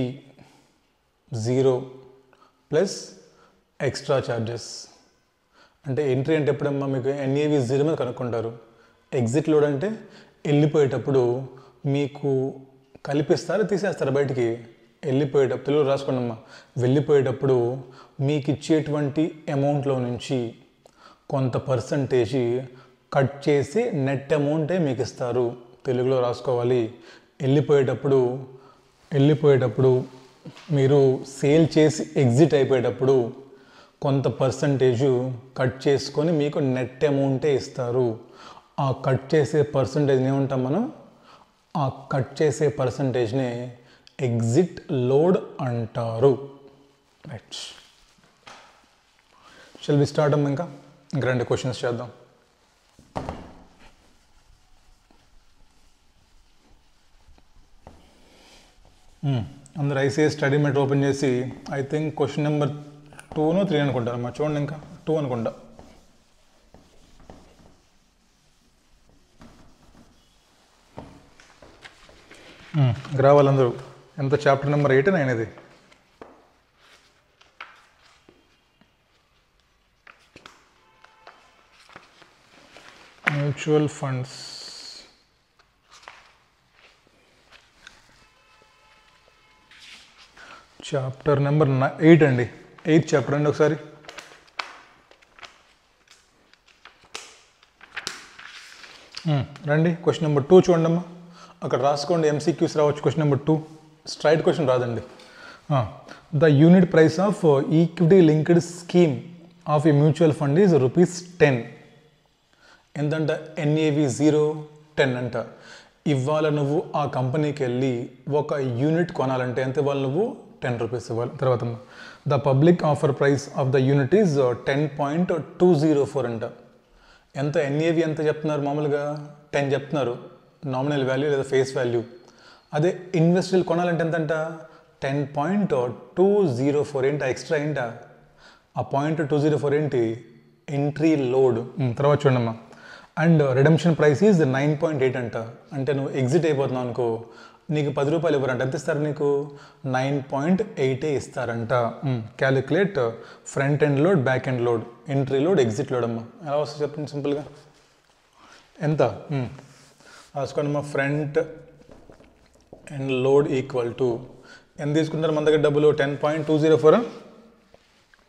0 plus extra charges. అంటే entry అంటే ఎప్పుడమ్మా మీకు NAV 0 మీద కనుక్కుంటారు. Exit load అంటే వెళ్ళిపోయేటప్పుడు మీకు కల్పిస్తారు, తీసేస్తారు బయటికి. వెళ్ళిపోయేటప్పుడు తెలుగు రాసుకున్నమ్మా, వెళ్ళిపోయేటప్పుడు మీకు ఇచ్చేటువంటి అమౌంట్లో నుంచి కొంత పర్సంటేజ్ కట్ చేసి నెట్ అమౌంటే మీకు ఇస్తారు. తెలుగులో రాసుకోవాలి. వెళ్ళిపోయేటప్పుడు మీరు సేల్ చేసి ఎగ్జిట్ అయిపోయేటప్పుడు కొంత పర్సంటేజు కట్ చేసుకొని మీకు నెట్ అమౌంటే ఇస్తారు. ఆ కట్ చేసే పర్సంటేజ్ని ఏమంటాం మనం? ఆ కట్ చేసే పర్సంటేజ్ని ఎగ్జిట్ లోడ్ అంటారు. రైట్, షల్ వి స్టార్ట్ అమ్మ. ఇంకా 2 క్వశ్చన్స్ చేద్దాం. అందరు ఐసీఎస్ స్టడీ మెట్ ఓపెన్ చేసి ఐ థింక్ క్వశ్చన్ నెంబర్ 2 3 అనుకుంటారమ్మా. చూడండి, ఇంకా 2 అనుకుంటా. రావాలందరూ. ఎంత చాప్టర్ నెంబర్ 8 9 ఇది. మ్యూచువల్ ఫండ్స్ చాప్టర్ నెంబర్ 8 అండి. 8th చాప్టర్ అండి. ఒకసారి రండి. క్వశ్చన్ నెంబర్ 2 చూడండి అమ్మా. అక్కడ రాసుకోండి, MCQs రావచ్చు. క్వశ్చన్ నెంబర్ 2 స్ట్రైట్ క్వశ్చన్ రాదండి. The unit price of equity linked scheme of A mutual fund is ₹10. ఎంతంట? NAV 0 10 అంట. ఇవాళ నువ్వు ఆ కంపెనీకి వెళ్ళి ఒక యూనిట్ కొనాలంటే ఎంత ఇవ్వాలి? నువ్వు ₹10 ఇవ్వాలి. తర్వాత the public offer price of the unit is 10.204 అంట. ఎంత? NAV ఎంత చెప్తున్నారు? మామూలుగా 10 చెప్తున్నారు, నామినల్ వాల్యూ లేదా ఫేస్ వాల్యూ. అదే ఇన్వెస్టర్లు కొనాలంటే ఎంతంట? 10.204. ఏంటి ఎక్స్ట్రా? ఏంట ఆ 0.204? ఏంటి? Entry load. తర్వాత చూడమ్మా. అండ్ రిడెంప్షన్ ప్రైస్ ఈజ్ 9.8 అంట. అంటే నువ్వు ఎగ్జిట్ అయిపోతున్నావు అనుకో, నీకు ₹10 ఇవ్వరంట. ఎంత ఇస్తారు నీకు? 9.8 ఇస్తారంట. Calculate front end load, back end load, entry load, exit load అమ్మా. ఎలా వస్తుంది చెప్పండి సింపుల్గా. ఎంత రాసుకోండి అమ్మా. Front end load equal to ఎంత తీసుకుంటారు మన దగ్గర డబ్బులు? 10.204.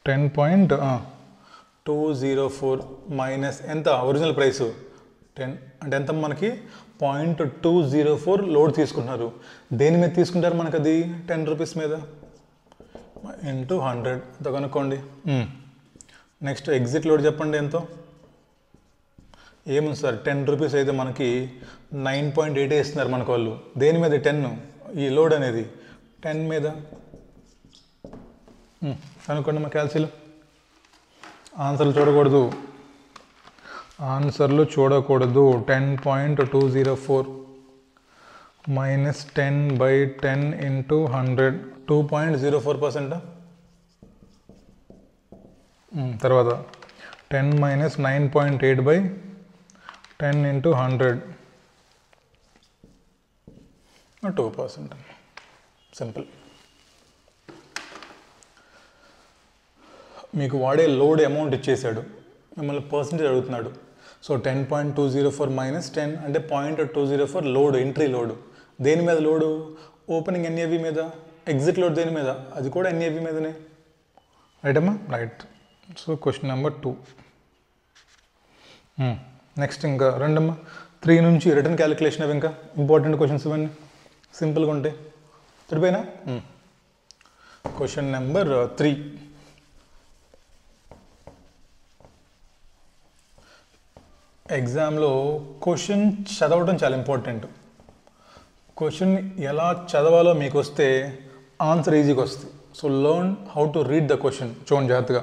10.204 మైనస్ ఎంత? ఒరిజినల్ ప్రైసు 10 అంటే ఎంత మనకి? 0.204 లోడ్ తీసుకుంటున్నారు. దేని మీద తీసుకుంటారు మనకు? అది ₹10 మీద ఇంటూ 100 అంత కనుక్కోండి. నెక్స్ట్ ఎగ్జిట్ లోడ్ చెప్పండి ఎంతో? ఏముంది సార్? ₹10 అయితే మనకి 9.8 ఇస్తున్నారు మనకు వాళ్ళు. దేని మీద? 10. ఈ లోడ్ అనేది 10 మీద కనుక్కోండి మా క్యాల్సీలు. ఆన్సర్లు చూడకూడదు. 10.204 మైనస్ 10/10 ఇంటూ 100 2.04%. తర్వాత 10 మైనస్ 9.8/10 ఇంటూ 100 2%. సింపుల్. మీకు వాడే లోడ్ అమౌంట్ ఇచ్చేసాడు, మిమ్మల్ని పర్సంటేజ్ అడుగుతున్నాడు. సో 10.204 మైనస్ 10 అంటే 0.204 లోడ్, ఎంట్రీ లోడ్. దేని మీద లోడు? ఓపెనింగ్ NAV మీద. ఎగ్జిట్ లోడ్ దేని మీద? అది కూడా NAV మీదనే. రైట్ అమ్మా? Right. So question number 2. Next ఇంకా రండమ్మా. 3 నుంచి రిటర్న్ క్యాలిక్యులేషన్ అవి ఇంకా ఇంపార్టెంట్ క్వశ్చన్స్ ఇవన్నీ సింపుల్గా ఉంటాయి. సరిపోయినా? Question number 3. ఎగ్జామ్లో క్వశ్చన్ చదవడం చాలా ఇంపార్టెంట్. క్వశ్చన్ ఎలా చదవాలో మీకు వస్తే ఆన్సర్ ఈజీగా వస్తుంది. So learn how to read the question. చూడండి జాగ్రత్తగా.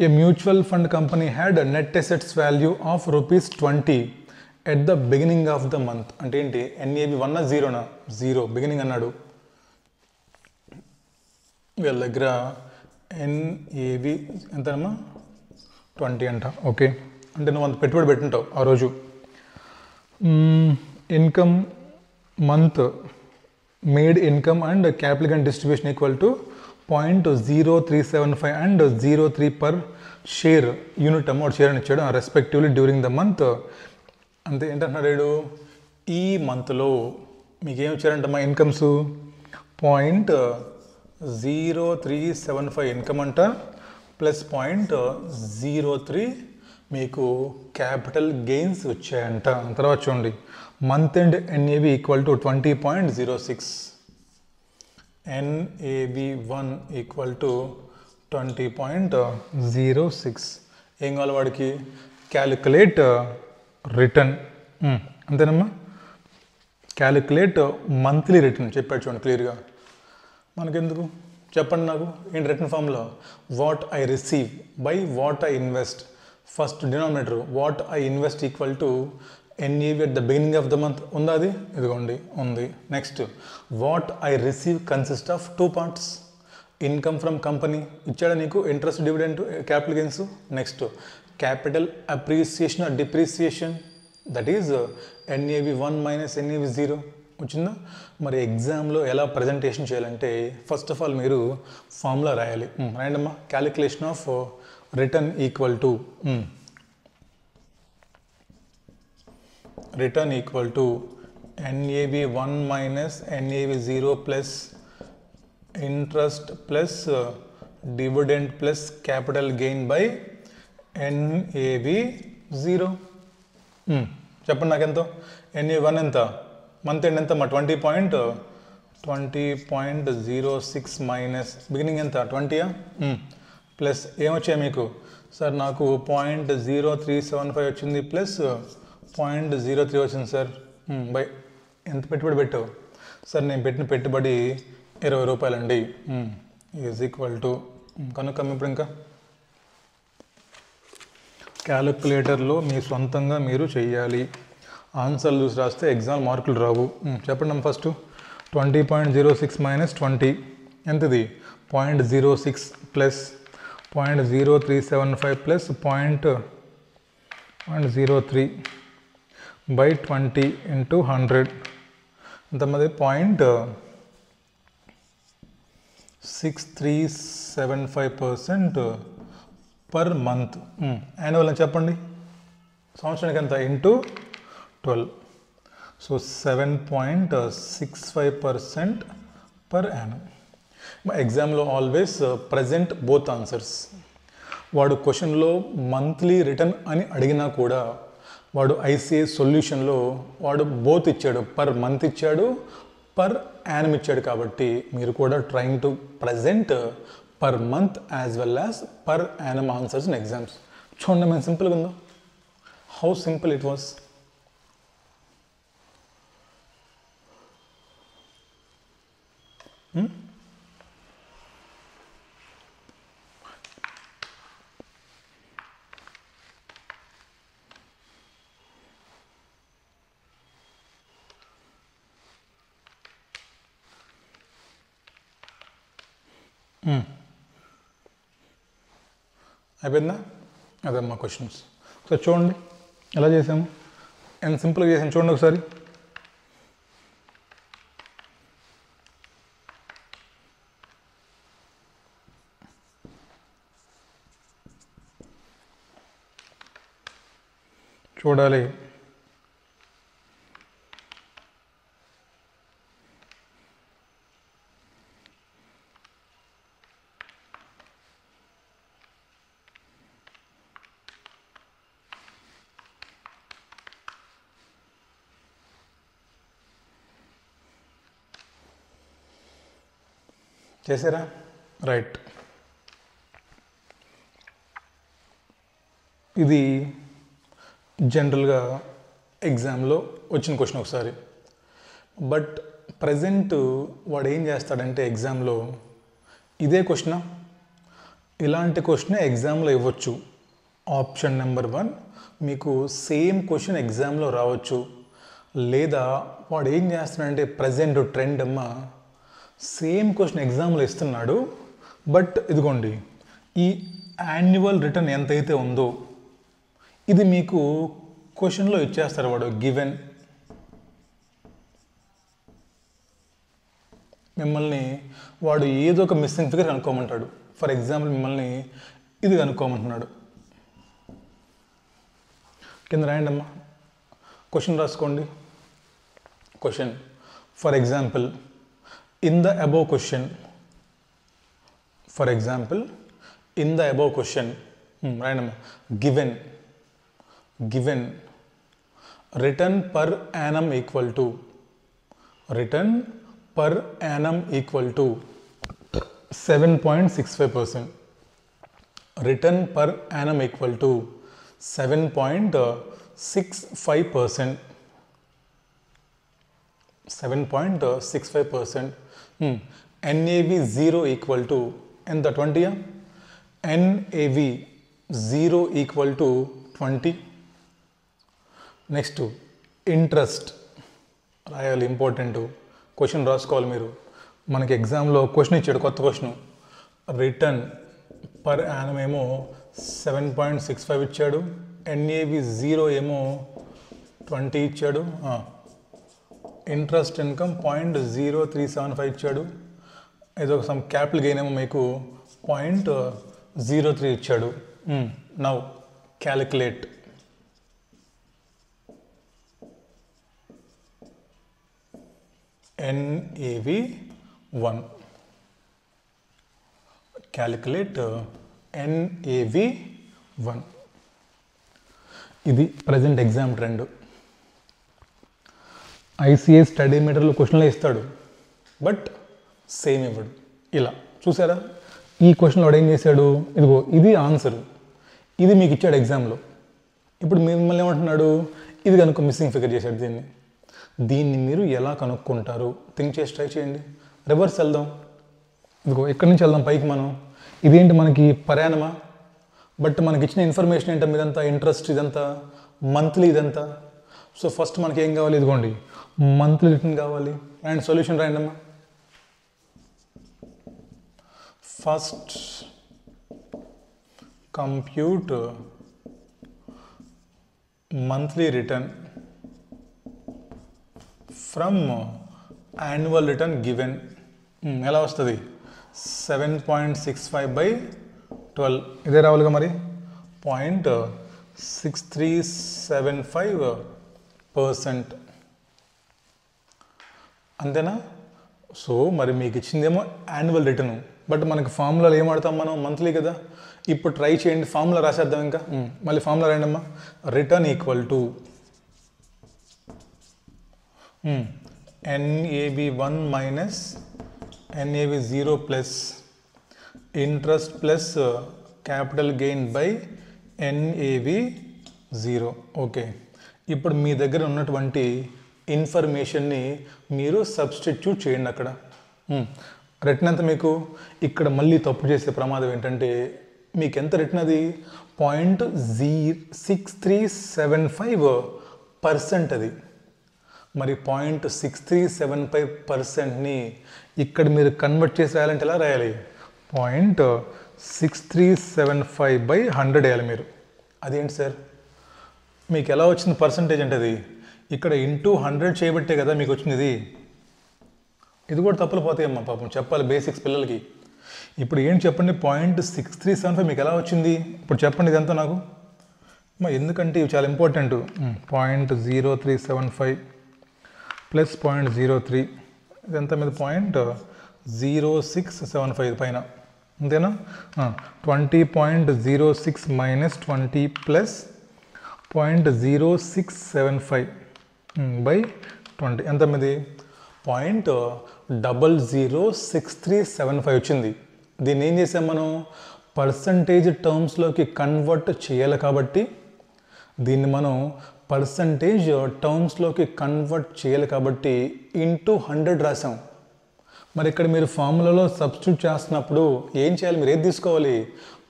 A mutual fund company had net assets value of ₹20 at the beginning of the month. అంటే ఏంటి? NAV 1 0 0 బిగినింగ్ అన్నాడు. వీళ్ళ దగ్గర NAV ఎంతమ్మా? 20 అంట. ఓకే, అంటే నువ్వు అంత పెట్టుబడి పెట్టుంటావు ఆ రోజు. Income month made income and capital gain distribution equal to 0.0375 and 0.3 per share unit amount share అని ఇచ్చాడు రెస్పెక్టివ్లీ డ్యూరింగ్ ద మంత్. అంతే. ఏంటంటున్నాడు? ఈ మంత్లో మీకు ఏమి ఇచ్చారంటమ్మా? ఇన్కమ్స్ 0.0375 ఇన్కమ్ అంట, ప్లస్ 0.03 మీకు క్యాపిటల్ గెయిన్స్ వచ్చాయంట. తర్వాత చూడండి, month end NAV equal to 20.06, NAV1 equal to 20.06. ఏం కావాలి వాడికి? Calculate return. అంతేనమ్మా? క్యాలిక్యులేట్ మంత్లీ రిటర్న్ చెప్పాడు చూడండి క్లియర్గా. మనకెందుకు చెప్పండి నాకు. ఏంటి return formula? What I receive by what I invest. First denominator what I invest equal to NAV at the beginning of the month. ఉందా అది? ఇదిగోండి ఉంది. Next what I receive consist of 2 parts. Income from company ఇచ్చాడా నీకు, interest, dividend, capital gains. Next capital appreciation or depreciation, that is NAV1 minus NAV0 వచ్చిందా? మరి ఎగ్జామ్లో ఎలా ప్రజెంటేషన్ చేయాలంటే ఫస్ట్ ఆఫ్ ఆల్ మీరు ఫార్ములా రాయాలి. రాయండమ్మా. Calculation of return equal to return equal to NAV1 minus NAV0 plus interest plus dividend plus capital gain by NAV0. చెప్పండి నాకు ఎంతో? NAV1 ఎంత? మంత్ ఎండ్ ఎంత? 20.06 మైనస్ బిగినింగ్ ఎంత? 20 ప్లస్ ఏమొచ్చాయి మీకు? సార్ నాకు 0.0375 వచ్చింది, ప్లస్ 0.03 వచ్చింది సార్. బై ఎంత పెట్టుబడి పెట్టావు? సార్ నేను పెట్టిన పెట్టుబడి ₹20 అండి. ఈజ్ ఈక్వల్ టు కనుక్కమ్మ. ఇప్పుడు ఇంకా క్యాలిక్యులేటర్లో మీ సొంతంగా మీరు చెయ్యాలి. ఆన్సర్లు చూసి రాస్తే ఎగ్జామ్ మార్కులు రావు. చెప్పండి అమ్మ. First 20.06 minus 20 ఎంతది? 0.06 plus 0.0375 plus 0.03 by 20 into 100 ఎంతమంది? 0.6375% పర్ మంత్. యాన్యువల్ అని చెప్పండి. సంవత్సరానికి ఎంత? ఇంటూ 12. So 7.65% per annum. ఎగ్జామ్లో ఆల్వేస్ ప్రజెంట్ బోత్ ఆన్సర్స్. వాడు క్వశ్చన్లో మంత్లీ రిటర్న్ అని అడిగినా కూడా వాడు ICAS సొల్యూషన్లో వాడు బోత్ ఇచ్చాడు, పర్ మంత్ ఇచ్చాడు, పర్ యానం ఇచ్చాడు. కాబట్టి మీరు కూడా trying to present per month as well as per annum answers in exams. చూడండి మేము సింపుల్గా ఉందో, హౌ సింపుల్ ఇట్ వాస్. అయిపోయిందా? అదమ్మా క్వశ్చన్స్. సో చూడండి ఎలా చేసాము, ఎంత సింపుల్గా చేసాము. చూడండి ఒకసారి. చూడాలి. చేసారా? రైట్. ఇది జనరల్గా ఎగ్జామ్లో వచ్చిన క్వశ్చన్. ఒకసారి బట్ ప్రజెంట్ వాడు ఏం చేస్తాడంటే ఎగ్జామ్లో ఇదే క్వశ్చన్, ఇలాంటి క్వశ్చనే ఎగ్జామ్లో ఇవ్వచ్చు. ఆప్షన్ నెంబర్ 1 మీకు సేమ్ క్వశ్చన్ ఎగ్జామ్లో రావచ్చు. లేదా వాడు ఏం చేస్తున్నాడంటే ప్రజెంట్ ట్రెండ్ అమ్మ సేమ్ క్వశ్చన్ ఎగ్జామ్లో ఇస్తున్నాడు, బట్ ఇదిగోండి ఈ యాన్యువల్ రిటర్న్ ఎంతైతే ఉందో ఇది మీకు క్వశ్చన్లో ఇచ్చేస్తారు. వాడు గివెన్ మిమ్మల్ని వాడు ఏదో ఒక మిస్సింగ్ ఫిగర్ కనుక్కోమంటాడు. ఫర్ ఎగ్జాంపుల్ మిమ్మల్ని ఇది కనుక్కోమంటున్నాడు. కింద రాయండి అమ్మా, క్వశ్చన్ రాసుకోండి. Question for example in the above question, for example in the above question రాయండి అమ్మా, given return per annum equal to return per annum equal to 7.65%. Return per annum equal to 7.65%. 7.65%. NAV 0 equal to ఎంత 20? NAV 0 equal to 20. Next interest రాయాలి, important. Question రాసుకోవాలి మీరు. మనకి ఎగ్జామ్లో question ఇచ్చాడు, కొత్త క్వశ్చన్. రిటర్న్ పర్ యానం ఏమో 7.65 ఇచ్చాడు, NAV 0 ఏమో 20 ఇచ్చాడు, ఇంట్రెస్ట్ ఇన్కమ్ 0.0375 ఇచ్చాడు, ఏదో సమ్ క్యాపిటల్ గెయిన్ ఏమో మీకు 0.03 ఇచ్చాడు. Now calculate. NAV 1. Calculate NAV 1. ఇది present exam trend. ICS study మీటర్లో క్వశ్చన్లో ఇస్తాడు, బట్ సేమ్ ఇవ్వడు. ఇలా చూసారా, ఈ క్వశ్చన్లో వాడు ఏం చేశాడు, ఇదిగో ఇది ఆన్సర్, ఇది మీకు ఇచ్చాడు ఎగ్జామ్లో. ఇప్పుడు మిమ్మల్ని ఏమంటున్నాడు, ఇది కనుక మిస్సింగ్ ఫిగర్ చేశాడు. దీన్ని మీరు ఎలా కనుక్కుంటారు థింక్ చేసి ట్రై చేయండి. రివర్స్ వెళ్దాం, ఇదిగో ఎక్కడి నుంచి వెళ్దాం పైకి. మనం ఇదేంటి మనకి ప్రయాణమా, బట్ మనకి ఇచ్చిన ఇన్ఫర్మేషన్ ఏంటో ఇదంతా ఇంట్రెస్ట్, ఇదంతా మంత్లీ, ఇదంతా. సో ఫస్ట్ మనకి ఏం కావాలి, ఇదిగోండి మంత్లీ రిటర్న్ కావాలి. అండ్ సొల్యూషన్ రాయండి అమ్మా. First compute monthly return from annual return given. ఎలా వస్తుంది, 7.65/12 ఇదే రావాలిగా మరి. 0.6375%. అంతేనా? సో మరి మీకు ఇచ్చిందేమో యాన్యువల్ రిటర్న్, బట్ మనకి ఫార్ములాలో ఏం వాడతాం మనం, మంత్లీ కదా. ఇప్పుడు ట్రై చేయండి, ఫార్ములా రాసేద్దాం. ఇంకా మళ్ళీ ఫార్ములా రాయండి అమ్మా. Return equal to NAV 1 minus NAV 0 plus interest plus capital gain by NAV 0. Okay, ఇప్పుడు మీ దగ్గర ఉన్నటువంటి ఇన్ఫర్మేషన్ని మీరు సబ్స్టిట్యూట్ చేయండి అక్కడ. రిటర్న్ ఎంత మీకు, ఇక్కడ మళ్ళీ తప్పు చేసే ప్రమాదం ఏంటంటే మీకు ఎంత రిటర్న్ అది 0.6375% అది. మరి 0.6375%ని ఇక్కడ మీరు కన్వర్ట్ చేసి రాయాలంటే ఎలా రాయాలి, 0.6375/100 వేయాలి మీరు. అదేంటి సార్ మీకు ఎలా వచ్చింది పర్సంటేజ్ అంటే, అది ఇక్కడ ఇంటూ 100 చేయబట్టే కదా మీకు వచ్చింది. ఇది కూడా తప్పులు పోతాయమ్మా పాపం, చెప్పాలి బేసిక్స్ పిల్లలకి. ఇప్పుడు ఏంటి చెప్పండి, 0.6375 మీకు ఎలా వచ్చింది ఇప్పుడు చెప్పండి ఇదంతా నాకు. ఎందుకంటే ఇవి చాలా ఇంపార్టెంట్. 0.0375 ప్లస్ 0.03 ఇదంతా మీద 0.0675 పైన, అంతేనా. 20.06 మైనస్ 20 ప్లస్ 0.0675/20 ఎంత మీద 0.006375 వచ్చింది. దీన్ని ఏం చేసాం మనం, పర్సంటేజ్ టర్మ్స్లోకి కన్వర్ట్ చేయాలి కాబట్టి దీన్ని మనం పర్సంటేజ్ టర్మ్స్లోకి కన్వర్ట్ చేయాలి కాబట్టి ఇంటూ 100 రాసాం. మరి ఇక్కడ మీరు ఫార్ములాలో సబ్స్టిట్యూట్ చేస్తున్నప్పుడు ఏం చేయాలి, మీరు ఏది తీసుకోవాలి,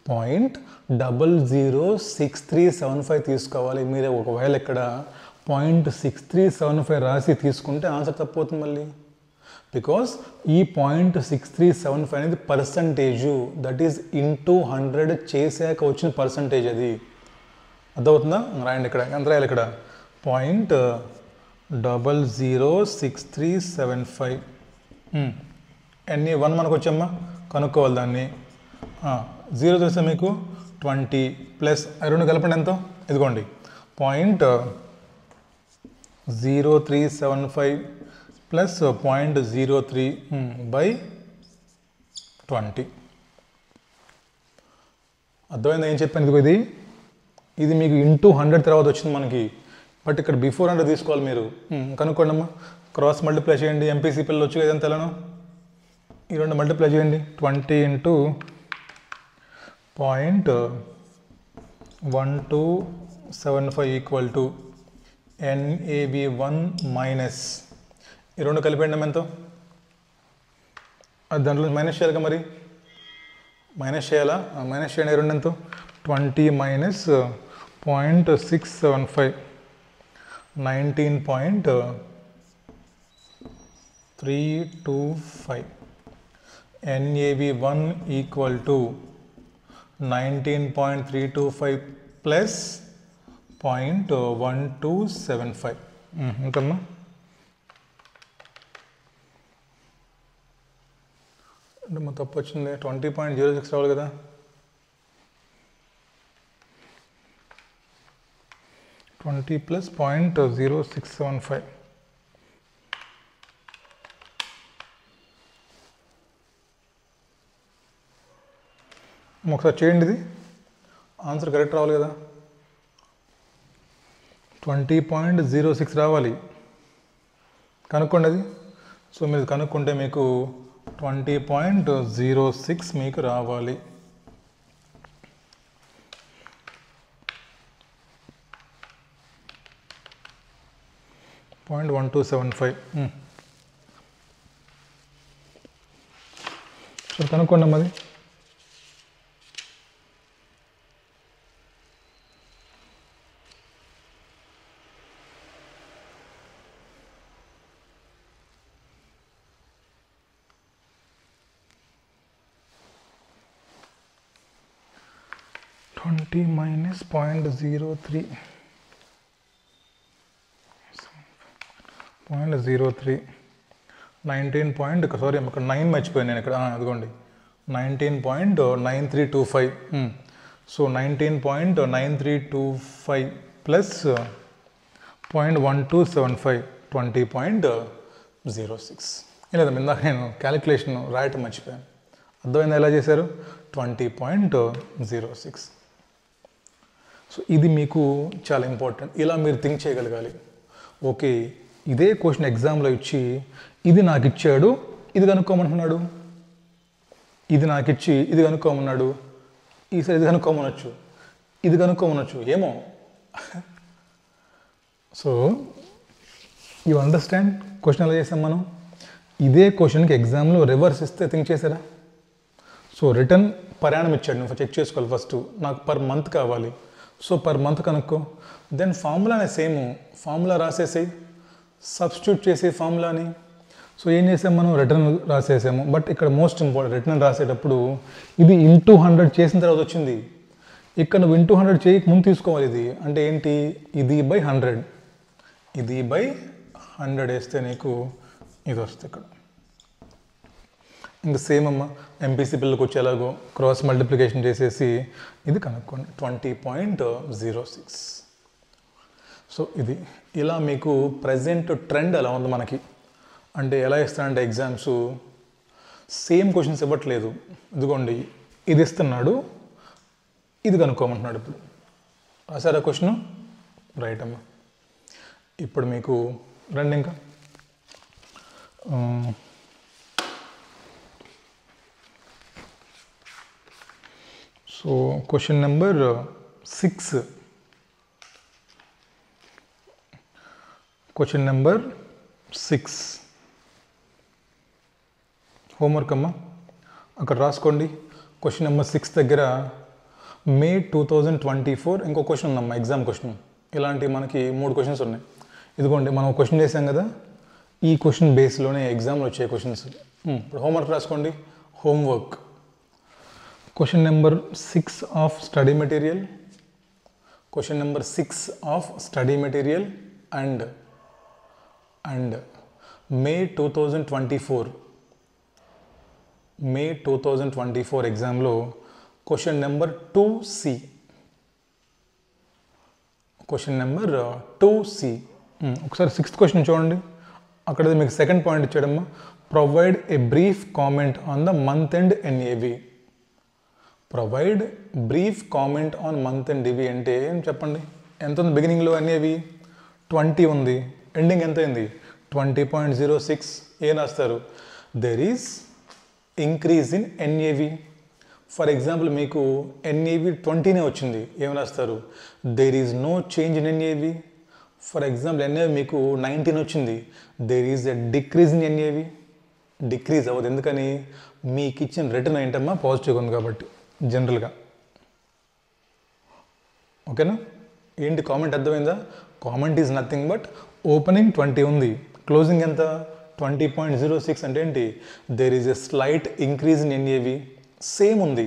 0.006375 తీసుకోవాలి. మీరు ఒకవేళ ఇక్కడ 0.6375 రాసి తీసుకుంటే ఆన్సర్ తప్పవుతుంది మళ్ళీ. బికాస్ ఈ 0.6375 అనేది పర్సంటేజు, దట్ ఈస్ ఇంటూ 100 చేశాక వచ్చిన పర్సంటేజ్. అది అర్థమవుతుందా? రాయండి ఇక్కడ, ఎంత రాయాలి ఇక్కడ, 0.006375. ఎన్ని 1 మనకు వచ్చమ్మా, కనుక్కోవాలి దాన్ని. 0 తెలుసా మీకు, 20 ప్లస్ 2 కలపండి ఎంతో, ఇదిగోండి 0.0375 ప్లస్ 0.03 బై 20. అర్థమైందా ఏం చెప్పాను? ఇదిగో ఇది మీకు ఇంటూ 100 తర్వాత వచ్చింది మనకి, బట్ ఇక్కడ బిఫోర్ 100 తీసుకోవాలి మీరు. కనుక్కోండి అమ్మా, క్రాస్ మల్టిప్లై చేయండి. ఎంపీసీ పిల్లలు వచ్చి ఏదైనా తెలను, ఈ రెండు మల్టిప్లై చేయండి. 20 into 0.1275 equal to NaB1 minus, ఈ రెండు కలిపేయండి ఎంతో, అది దాంట్లో మైనస్ చేయాలిగా, మరి మైనస్ చేయాలా, మైనస్ చేయండి. ఈ రెండు ఎంతో, 20 minus 0.675 19.325. NaB1 equal to 19.325 plus 0.1275. ఇంకమ్మా అంటే మా తప్పు వచ్చింది, 20.06 రావాలి కదా. ప్లస్ 0.0675. ఒకసారి చేయండి, ఇది ఆన్సర్ కరెక్ట్ రావాలి కదా. 20.06 రావాలి, కనుక్కోండి అది. సో మీరు కనుక్కుంటే మీకు 20.06 మీకు రావాలి. .1275. సో కనుక్కోండి అమ్మది. -20 minus 0.03. 0.03 19 పాయింట్, సారీ ఇక్కడ 9 మర్చిపోయాను నేను ఇక్కడ, అదిగోండి 19.9325. So 19.9325 plus 0.1275 20.06. లేదా ఇందాక నేను క్యాలిక్యులేషన్ రాయటం మర్చిపోయాను, అర్థమైంది ఎలా చేశారు, 20.06. సో ఇది మీకు చాలా ఇంపార్టెంట్, ఇలా మీరు థింక్ చేయగలగాలి. ఓకే, ఇదే క్వశ్చన్ ఎగ్జామ్లో ఇచ్చి ఇది నాకు ఇచ్చాడు, ఇది కనుక్కోమంటున్నాడు, ఇది నాకు ఇచ్చి ఇది కనుక్కోమన్నాడు, ఈసారి ఇది కనుక్కోమనొచ్చు, ఇది కనుక్కోమనొచ్చు, ఏమో. సో యూ అండర్స్టాండ్ క్వశ్చన్ ఎలా చేసాం మనం. ఇదే క్వశ్చన్కి ఎగ్జామ్లో రివర్స్ ఇస్తే థింక్ చేశారా. సో రిటర్న్ ప్రయాణం ఇచ్చాడు, నువ్వు చెక్ చేసుకోవాలి ఫస్ట్, నాకు పర్ మంత్ కావాలి. సో పర్ మంత్ కనుక్కో, దెన్ ఫార్ములానే సేమ్ ఫార్ములా రాసేసాయి, సబ్స్టిట్యూట్ చేసే ఫార్ములాని. సో ఏం చేసాం మనం, రిటర్న్ రాసేసాము. బట్ ఇక్కడ మోస్ట్ ఇంపార్టెంట్, రిటర్న్ రాసేటప్పుడు ఇది ఇంటూ 100 చేసిన తర్వాత వచ్చింది, ఇక్కడ నువ్వు ఇంటూ 100 చేయక ముందు తీసుకోవాలి. ఇది అంటే ఏంటి, ఇది బై 100, ఇది బై 100 వేస్తే నీకు ఇది వస్తుంది ఇక్కడ. ఇంకా సేమ్ అమ్మ ఎంపీసీ పిల్లలకు వచ్చేలాగో క్రాస్ మల్టిప్లికేషన్ చేసేసి ఇది కనుక్కోండి, 20.06. సో ఇది ఇలా మీకు ప్రజెంట్ ట్రెండ్ ఎలా ఉంది మనకి, అంటే ఎలా ఇస్తానంటే ఎగ్జామ్స్ సేమ్ క్వశ్చన్స్ ఇవ్వట్లేదు. ఇదిగోండి ఇది ఇస్తున్నాడు, ఇది కనుక్కోమంటున్నాడు. ఇప్పుడు రాసారా క్వశ్చన్, రైట్ అమ్మా. ఇప్పుడు మీకు రండి ఇంకా so question number 6. Question number 6 homework అమ్మ అక్కడ రాసుకోండి. క్వశ్చన్ నెంబర్ 6 దగ్గర మే 2024 ఇంకో క్వశ్చన్ ఉందమ్మా, ఎగ్జామ్ క్వశ్చన్. ఇలాంటి మనకి 3 క్వశ్చన్స్ ఉన్నాయి. ఇదిగోండి మనం క్వశ్చన్ చేసాం కదా, ఈ క్వశ్చన్ బేస్లోనే ఎగ్జామ్లో వచ్చే క్వశ్చన్స్. ఇప్పుడు హోంవర్క్ రాసుకోండి. Homework question number 6 of study material, question number 6 of study material and May 2024 ఎగ్జామ్లో question number 2C, question number 2C. ఒకసారి 6th క్వశ్చన్ చూడండి. అక్కడ మీకు సెకండ్ పాయింట్ ఇచ్చాడమ్మా, provide a brief comment on the month end NAV. Provide brief comment on month end ఇవి అంటే ఏం చెప్పండి. ఎంత ఉంది బిగినింగ్లో ఎన్ఏవి? 20 ఉంది. ఎండింగ్ ఎంత అయింది? 20.06. ఏం రాస్తారు? There is increase in NAV. For example మీకు ఎన్ఏవి 20నే వచ్చింది, ఏం రాస్తారు? There is no change in NAV. For example NAV మీకు 19 వచ్చింది, there is a decrease in NAV. Decrease అవ్వదు, ఎందుకని? మీకు ఇచ్చిన రిటర్న్ ఏంటమ్మా? పాజిటివ్గా ఉంది కాబట్టి జనరల్గా. ఓకేనా? ఏంటి కామెంట్ అర్థమైందా? Comment is nothing but opening 20 ఉంది, క్లోజింగ్ ఎంత? 20.06. అంటే ఏంటి? There is a slight increase in NAV. Same ఉంది,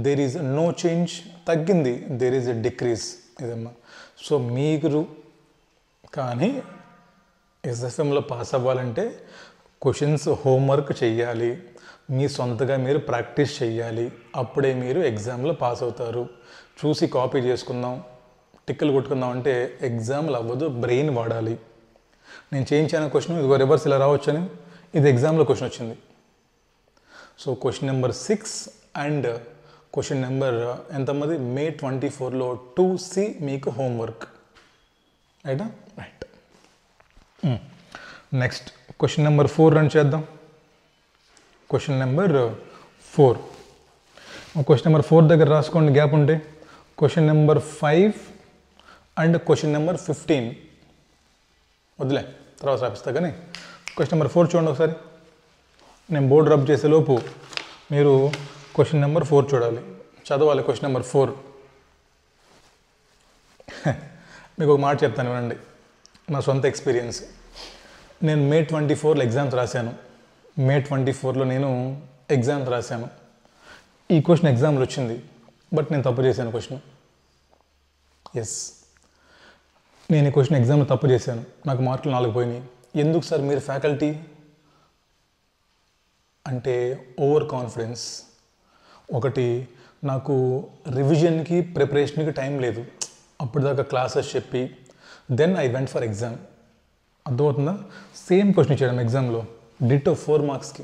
దెర్ ఈజ్ నో చేంజ్, తగ్గింది, దెర్ ఈజ్ ఎ డిక్రీజ్. ఇదమ్మా. సో మీరు కానీ ఎస్ఎఫ్ఎంలో పాస్ అవ్వాలంటే క్వశ్చన్స్ హోంవర్క్ చెయ్యాలి, మీ సొంతగా మీరు ప్రాక్టీస్ చెయ్యాలి. అప్పుడే మీరు ఎగ్జామ్లో పాస్ అవుతారు. చూసి కాపీ చేసుకుందాం, టిక్కులు కొట్టుకుందాం అంటే ఎగ్జామ్లు అవ్వదు, బ్రెయిన్ వాడాలి. నేను చేయించాను క్వశ్చన్, ఇదిగో రివర్స్ ఇలా రావచ్చని, ఇది ఎగ్జామ్లో క్వశ్చన్ వచ్చింది. So question number 6 and question number ఎంతమంది? మే 24లో 2C మీకు హోంవర్క్. రైటా? Right. Next question number 4 run చేద్దాం. Question number 4. క్వశ్చన్ నెంబర్ 4 దగ్గర రాసుకోండి గ్యాప్ ఉంటే. Question number 5 and question number 15 వదిలే, తర్వాత రాపిస్తా. కానీ క్వశ్చన్ నెంబర్ 4 చూడండి ఒకసారి. నేను బోర్డు రబ్ చేసే లోపు మీరు క్వశ్చన్ నెంబర్ 4 చూడాలి, చదవాలి. క్వశ్చన్ నెంబర్ 4 మీకు ఒక మాట చెప్తాను వినండి, నా సొంత ఎక్స్పీరియన్స్. నేను మే 24లో ఎగ్జామ్స్ రాశాను. మే 24లో నేను ఎగ్జామ్స్ రాశాను. ఈ క్వశ్చన్ ఎగ్జామ్లో వచ్చింది, బట్ నేను తప్పు చేశాను క్వశ్చన్. ఎస్, నేను ఈ క్వశ్చన్ ఎగ్జామ్లో తప్పు చేశాను, నాకు మార్కులు 4 పోయినాయి. ఎందుకు సార్? మీరు ఫ్యాకల్టీ అంటే ఓవర్ కాన్ఫిడెన్స్. ఒకటి, నాకు రివిజన్కి ప్రిపరేషన్కి టైం లేదు, అప్పటిదాకా క్లాసెస్ చెప్పి then I went for exam. అర్థమవుతుందా? సేమ్ క్వశ్చన్ ఇచ్చాడు ఎగ్జామ్లో, డిటో 4 మార్క్స్కి,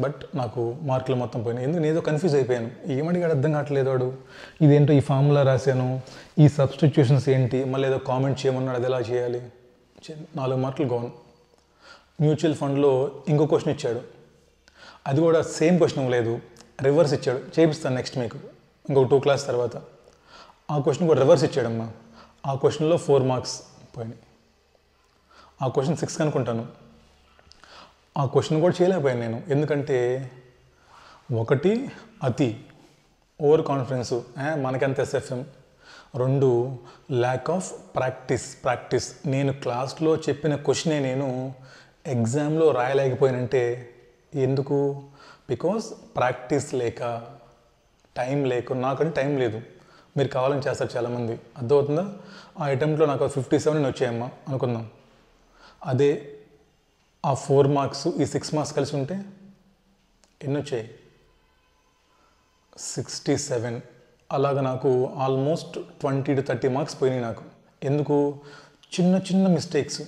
బట్ నాకు మార్కులు మొత్తం పోయినాయి. ఎందుకు? నేను ఏదో కన్ఫ్యూజ్ అయిపోయాను, ఏమడిగాడు అర్థం కావట్లేదు వాడు, ఇదేంటో ఈ ఫార్ములా రాశాను, ఈ సబ్స్టిట్యూషన్స్ ఏంటి, మళ్ళీ ఏదో కామెంట్ చేయమన్నాడు, అది ఎలా చేయాలి? 4 మార్కులు గౌన్. మ్యూచువల్ ఫండ్లో ఇంకో క్వశ్చన్ ఇచ్చాడు, అది కూడా సేమ్ క్వశ్చన్ లేదు, రివర్స్ ఇచ్చాడు. చేపిస్తాను నెక్స్ట్ మీకు ఇంకొక 2 క్లాస్ తర్వాత. ఆ క్వశ్చన్ కూడా రివర్స్ ఇచ్చాడమ్మా. ఆ క్వశ్చన్లో 4 మార్క్స్ పోయినాయి. ఆ క్వశ్చన్ 6 అనుకుంటాను. ఆ క్వశ్చన్ కూడా చేయలేకపోయాను నేను, ఎందుకంటే ఒకటి అతి ఓవర్ కాన్ఫిడెన్స్, మనకెంత ఎస్ఎఫ్ఎం. 2 lack of practice. నేను క్లాస్లో చెప్పిన క్వశ్చనే నేను ఎగ్జామ్లో రాయలేకపోయానంటే ఎందుకు? బికాస్ ప్రాక్టీస్ లేక, టైం లేక. నాకంటే టైం లేదు, మీరు కావాలని చేస్తారు చాలామంది. అర్థమవుతుందా? ఆ అటెంప్ట్లో నాకు 57 వచ్చాయమ్మా అనుకుందాం. అదే ఆ 4 మార్క్స్ ఈ 6 మార్క్స్ కలిసి ఉంటే ఎన్ని వచ్చాయి? 67. అలాగ నాకు ఆల్మోస్ట్ 20 to 30 మార్క్స్ పోయినాయి నాకు. ఎందుకు? చిన్న మిస్టేక్స్.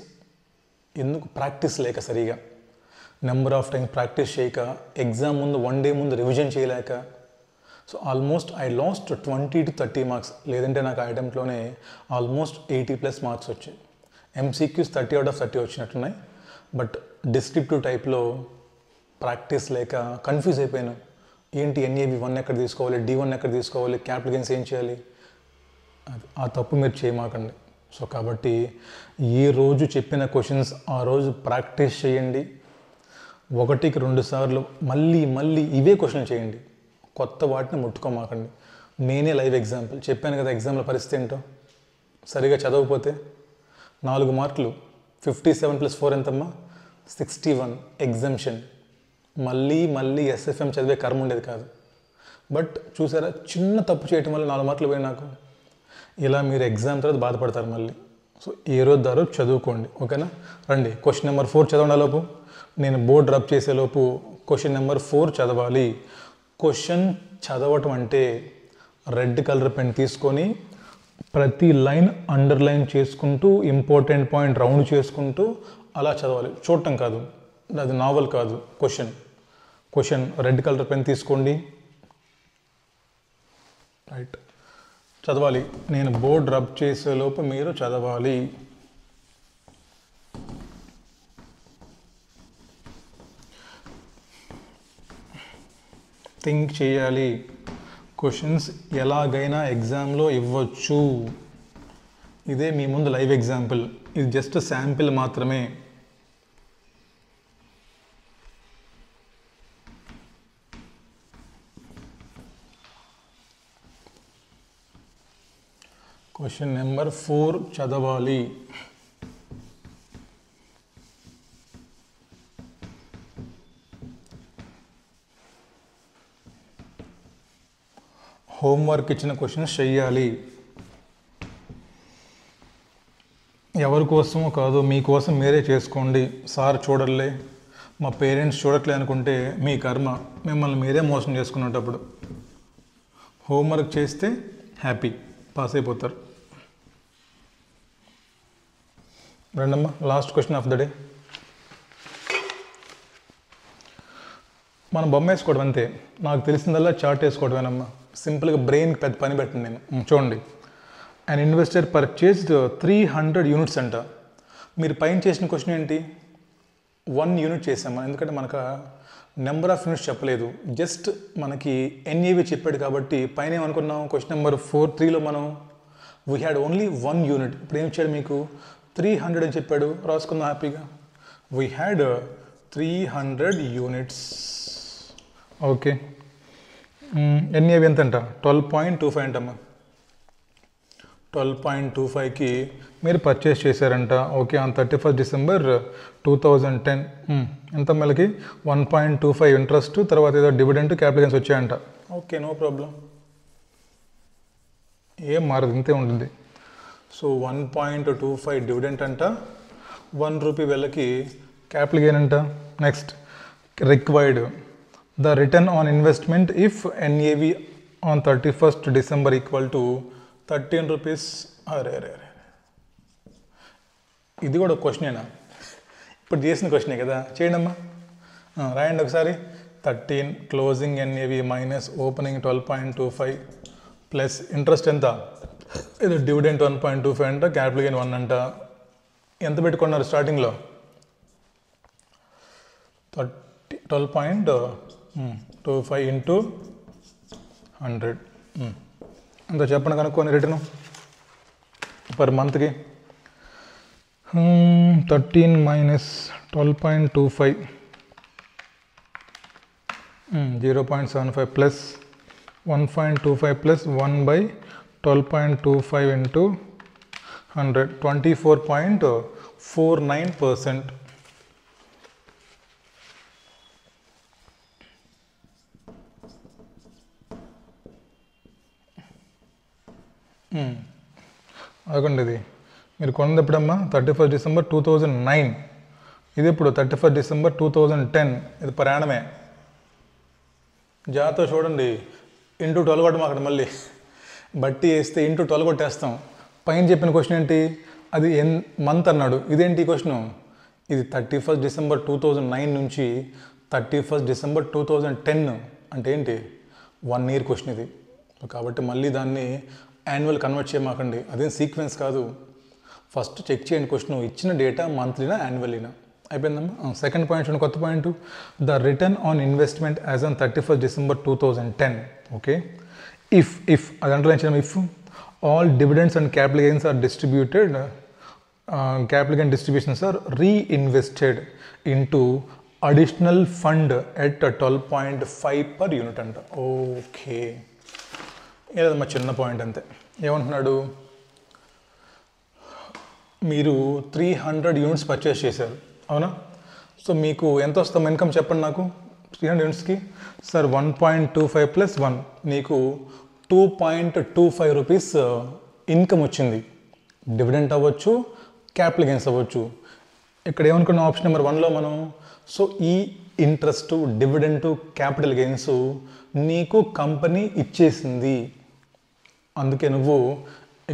ఎందుకు? ప్రాక్టీస్ లేక, సరిగా నెంబర్ ఆఫ్ టైం ప్రాక్టీస్ చేయక, ఎగ్జామ్ ముందు 1 డే ముందు రివిజన్ చేయలేక. So almost I lost 20 to 30 marks. లేదంటే నాకు ఆ అటెంప్ట్లోనే ఆల్మోస్ట్ 80+ మార్క్స్ వచ్చాయి. ఎంసీక్యూస్ 30 out of 30 వచ్చినట్టున్నాయి, బట్ డిస్క్రిప్టివ్ టైప్లో ప్రాక్టీస్ లేక కన్ఫ్యూజ్ అయిపోయాను. ఏంటి ఎన్ఏవి 1 ఎక్కడ తీసుకోవాలి, D1 ఎక్కడ తీసుకోవాలి, క్యాపిటల్ గెయిన్స్ ఏం చేయాలి? ఆ తప్పు మీరు చేయమాకండి. సో కాబట్టి ఏ రోజు చెప్పిన క్వశ్చన్స్ ఆ రోజు ప్రాక్టీస్ చేయండి. 1-2 సార్లు మళ్ళీ మళ్ళీ ఇవే క్వశ్చన్లు చేయండి. కొత్త వాటిని ముట్టుకోమాకండి. నేనే లైవ్ ఎగ్జాంపుల్ చెప్పాను కదా, ఎగ్జామ్లో పరిస్థితి ఏంటో. సరిగా చదవకపోతే 4 మార్కులు, 57+4 ఎంతమ్మా? 61 ఎగ్జామ్షన్. మళ్ళీ మళ్ళీ ఎస్ఎఫ్ఎం చదివే కర్మ ఉండేది కాదు. బట్ చూసారా, చిన్న తప్పు చేయటం వల్ల 4 మార్కులు పోయి నాకు. ఇలా మీరు ఎగ్జామ్ తర్వాత బాధపడతారు మళ్ళీ. సో ఏ రోజు దారో చదువుకోండి, ఓకేనా? రండి, క్వశ్చన్ నెంబర్ 4 చదవండి. లోపు నేను బోర్డు రబ్ చేసేలోపు క్వశ్చన్ నెంబర్ 4 చదవాలి. క్వశ్చన్ చదవటం అంటే రెడ్ కలర్ పెన్ తీసుకొని ప్రతి లైన్ అండర్లైన్ చేసుకుంటూ ఇంపార్టెంట్ పాయింట్ రౌండ్ చేసుకుంటూ అలా చదవాలి. చూడటం కాదు, అది నావల్ కాదు. క్వశ్చన్ రెడ్ కలర్ పెన్ తీసుకోండి, రైట్, చదవాలి. నేను బోర్డు రబ్ చేసేలోపు మీరు చదవాలి. థింక్ చేయాలి. క్వశ్చన్స్ ఎలాగైనా ఎగ్జామ్లో ఇవ్వచ్చు. ఇదే మీ ముందు లైవ్ ఎగ్జాంపుల్, ఇది జస్ట్ శాంపిల్ మాత్రమే. క్వశ్చన్ నెంబర్ 4 చదవాలి. హోంవర్క్ ఇచ్చిన క్వశ్చన్స్ చెయ్యాలి. ఎవరి కోసమో కాదు, మీకోసం మీరే చేసుకోండి. సార్ చూడలే, మా పేరెంట్స్ చూడట్లే అనుకుంటే మీ కర్మ, మిమ్మల్ని మీరే మోసం చేసుకునేటప్పుడు. హోంవర్క్ చేస్తే హ్యాపీ, పాస్ అయిపోతారు. రెండమ్మా, last question of the day. మనం బొమ్మ వేసుకోవడం అంతే, నాకు తెలిసిందల్లా చార్ట్ వేసుకోవడమేనమ్మా. సింపుల్గా బ్రెయిన్కి పెద్ద పని పెట్టండి నేను. చూడండి, అండ్ ఇన్వెస్టర్ పర్చేస్డ్ 300 యూనిట్స్ అంట. మీరు పైన చేసిన క్వశ్చన్ ఏంటి? 1 యూనిట్ చేసామా, ఎందుకంటే మనకు నెంబర్ ఆఫ్ యూనిట్స్ చెప్పలేదు, జస్ట్ మనకి ఎన్ఏవి చెప్పాడు కాబట్టి పైన ఏమనుకున్నాం, క్వశ్చన్ నెంబర్ 3లో మనం వీ హ్యాడ్ ఓన్లీ 1 యూనిట్. ఇప్పుడు ఏమి ఇచ్చాడు మీకు? 300 అని చెప్పాడు, రాసుకుందాం హ్యాపీగా. We had 300 units. Okay, NAV ఎంత అంట? 12.25 అంటమ్మా. 12.25కి మీరు పర్చేస్ చేశారంట. ఓకే, ఆన్ 31st December 2010 ఎంత మళ్ళీ 1.25 ఇంట్రెస్ట్, తర్వాత ఏదో డివిడెంట్, క్యాపిటల్ గెయిన్స్ వచ్చాయంట. ఓకే, నో ప్రాబ్లం, ఏం మారదు, ఇంతే ఉంటుంది. సో 1.25 డివిడెంట్ అంట, 1 రూపీ వెళ్ళకి క్యాపిటల్ గెయిన్ అంట. Next, required the return on investment if NAV on 31st December equal to 13 rupees. అరే, ఇది కూడా క్వశ్చనేనా? ఇప్పుడు చేసిన క్వశ్చనే కదా, చేయండి అమ్మా, రాయండి ఒకసారి. 13 closing NAV minus opening 12.25 plus interest ఎంత? ఇది డివిడెంట్ 1.25 అంట, క్యాపిటల్ గెయిన్ 1 అంట. ఎంత పెట్టుకున్నారు స్టార్టింగ్లో? 12.25 ఇంటూ 100 అంత చెప్పండి, కనుక్కొని రిటర్న్ పర్ మంత్కి. 13 మైనస్ 12.25 0.75 ప్లస్ 1.25 ప్లస్ 1/12.25 ఇంటూ 100 24.49%. అదొకండి, ఇది మీరు కొన్నది ఎప్పుడమ్మా? 31st December 2009. ఇది ఇప్పుడు 31st December 2010. ఇది ప్రయాణమే. జాగ్రత్త చూడండి, ఇంటూ 12 కొట్టం అక్కడ, మళ్ళీ బట్టి వేస్తే ఇంటూ 12 కొట్టేస్తాం. పైన చెప్పిన క్వశ్చన్ ఏంటి? అది మంత్ అన్నాడు, ఇదేంటి క్వశ్చన్? ఇది 31st December 2009 నుంచి 31st December 2010 అంటే ఏంటి? 1 year క్వశ్చన్ ఇది. కాబట్టి మళ్ళీ దాన్ని యాన్యువల్ కన్వర్ట్ చేయమాకండి, అదేం సీక్వెన్స్ కాదు. ఫస్ట్ చెక్ చేయండి క్వశ్చన్ ఇచ్చిన డేటా మంత్లీనా యాన్యువల్లీనా. అయిపోయిందమ్మా. సెకండ్ పాయింట్ చూడండి, కొత్త point. The return on investment as on 31st December 2010. Okay, if అది అండర్లైన్ చేయడం, if all dividends and capital gains are distributed, capital gain distributions are reinvested into additional fund at 12.5 per unit అంట. Okay, ఏదమ్మా చిన్న point అంతే. ఏమంటున్నాడు, మీరు 300 units purchase చేశారు అవునా? సో మీకు ఎంత వస్తాం ఇన్కమ్ చెప్పండి నాకు 300 యూనిట్స్కి. సార్ 1.25 ప్లస్ 1 నీకు 2.25 రూపీస్ ఇన్కమ్ వచ్చింది. డివిడెంట్ అవ్వచ్చు, క్యాపిటల్ గెయిన్స్ అవ్వచ్చు. ఇక్కడ ఏమనుకున్నాం ఆప్షన్ నెంబర్ 1లో మనం, సో ఈ ఇంట్రెస్ట్, డివిడెంట్, క్యాపిటల్ గెయిన్స్ నీకు కంపెనీ ఇచ్చేసింది, అందుకే నువ్వు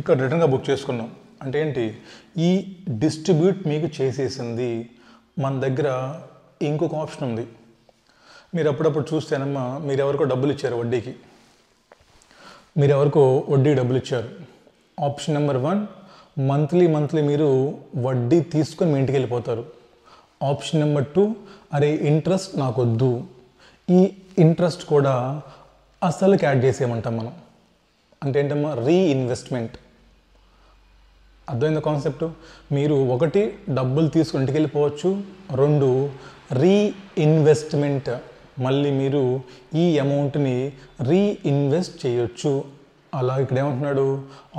ఇక్కడ రిటర్న్గా బుక్ చేసుకున్నావు. అంటే ఏంటి, ఈ డిస్ట్రిబ్యూట్ మీకు చేసేసింది. మన దగ్గర ఇంకొక ఆప్షన్ ఉంది. మీరు అప్పుడప్పుడు చూస్తేనమ్మా, మీరు ఎవరికో డబ్బులు ఇచ్చారు వడ్డీకి, మీరు ఎవరికో వడ్డీ డబ్బులు ఇచ్చారు. ఆప్షన్ నెంబర్ 1, మంత్లీ మీరు వడ్డీ తీసుకొని మీ ఇంటికి వెళ్ళిపోతారు. ఆప్షన్ నెంబర్ 2, అరే ఇంట్రెస్ట్ నాకు వద్దు, ఈ ఇంట్రెస్ట్ కూడా అసలుకి యాడ్ చేసేయమంటాం మనం. అంటే ఏంటమ్మా, రీఇన్వెస్ట్మెంట్. అర్థమైంది కాన్సెప్ట్? మీరు 1 డబ్బులు తీసుకుని ఇంటికి వెళ్ళిపోవచ్చు, 2 రీఇన్వెస్ట్మెంట్, మళ్ళీ మీరు ఈ అమౌంట్ని రీఇన్వెస్ట్ చేయొచ్చు. అలా ఇక్కడ ఏమంటున్నాడు,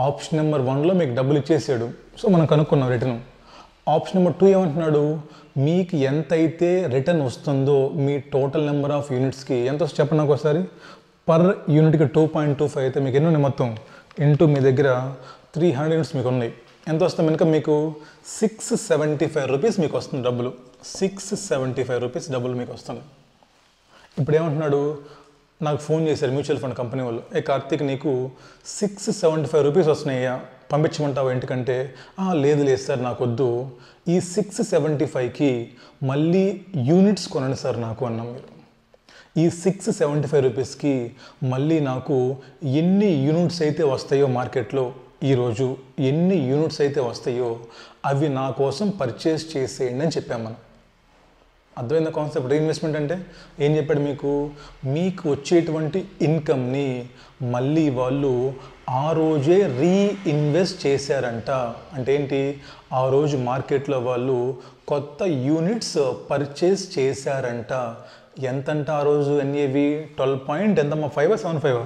ఆప్షన్ నెంబర్ 1లో మీకు డబ్బులు ఇచ్చేసాడు, సో మనం కనుక్కున్నాం రిటర్న్. ఆప్షన్ నెంబర్ 2 ఏమంటున్నాడు, మీకు ఎంతైతే రిటర్న్ వస్తుందో మీ టోటల్ నెంబర్ ఆఫ్ యూనిట్స్కి ఎంత వస్తుంది చెప్పండి నాకు ఒకసారి. పర్ యూనిట్కి 2.25 అయితే మీకు ఎన్ని ఉన్నాయి మొత్తం, ఇంటూ మీ దగ్గర 300 యూనిట్స్ మీకు ఉన్నాయి. ఎంత వస్తుంది ఇన్కమ్ మీకు? 675 రూపీస్ మీకు వస్తుంది డబ్బులు. 675 రూపీస్ డబ్బులు మీకు వస్తుంది. ఇప్పుడు ఏమంటున్నాడు, నాకు ఫోన్ చేశారు మ్యూచువల్ ఫండ్ కంపెనీ వాళ్ళు, ఏ కార్తీక్ నీకు 675 రూపీస్ వస్తున్నాయ్యా, పంపించమంటావా ఇంటికంటే? లేదు సార్ నాకు వద్దు, ఈ 675కి మళ్ళీ యూనిట్స్ కొనండి సార్ నాకు అన్నాం. మీరు ఈ 675 రూపీస్కి మళ్ళీ నాకు ఎన్ని యూనిట్స్ అయితే వస్తాయో మార్కెట్లో ఈరోజు ఎన్ని యూనిట్స్ అయితే వస్తాయో అవి నా కోసం పర్చేస్ చేసేయండి అని చెప్పాం మనం. అర్థమైంది కాన్సెప్ట్? రీఇన్వెస్ట్మెంట్ అంటే ఏం చెప్పాడు మీకు వచ్చేటువంటి ఇన్కమ్ని మళ్ళీ వాళ్ళు ఆ రోజే రీఇన్వెస్ట్ చేశారంట. అంటే ఏంటి, ఆ రోజు మార్కెట్లో వాళ్ళు కొత్త యూనిట్స్ పర్చేస్ చేశారంట. ఎంతంట ఆ రోజు ఎన్ఏవి? 12 ఎంతమ్మా, 5 75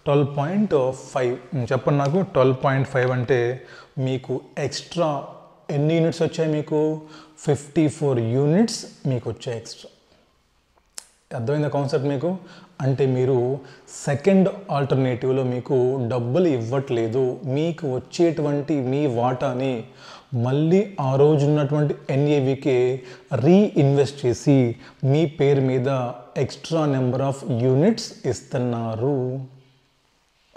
12.5 చెప్పండి నాకు. 12.5 అంటే మీకు ఎక్స్ట్రా ఎన్ని యూనిట్స్ వచ్చాయి మీకు? 54 యూనిట్స్ మీకు వచ్చాయి ఎక్స్ట్రా. అర్థమైందా కాన్సెప్ట్ మీకు? అంటే మీరు సెకండ్ ఆల్టర్నేటివ్లో మీకు డబ్బులు ఇవ్వట్లేదు, మీకు వచ్చేటువంటి మీ వాటాని మళ్ళీ ఆ రోజు ఉన్నటువంటి ఎన్ఏవికే రీఇన్వెస్ట్ చేసి మీ పేరు మీద ఎక్స్ట్రా నెంబర్ ఆఫ్ యూనిట్స్ ఇస్తున్నారు.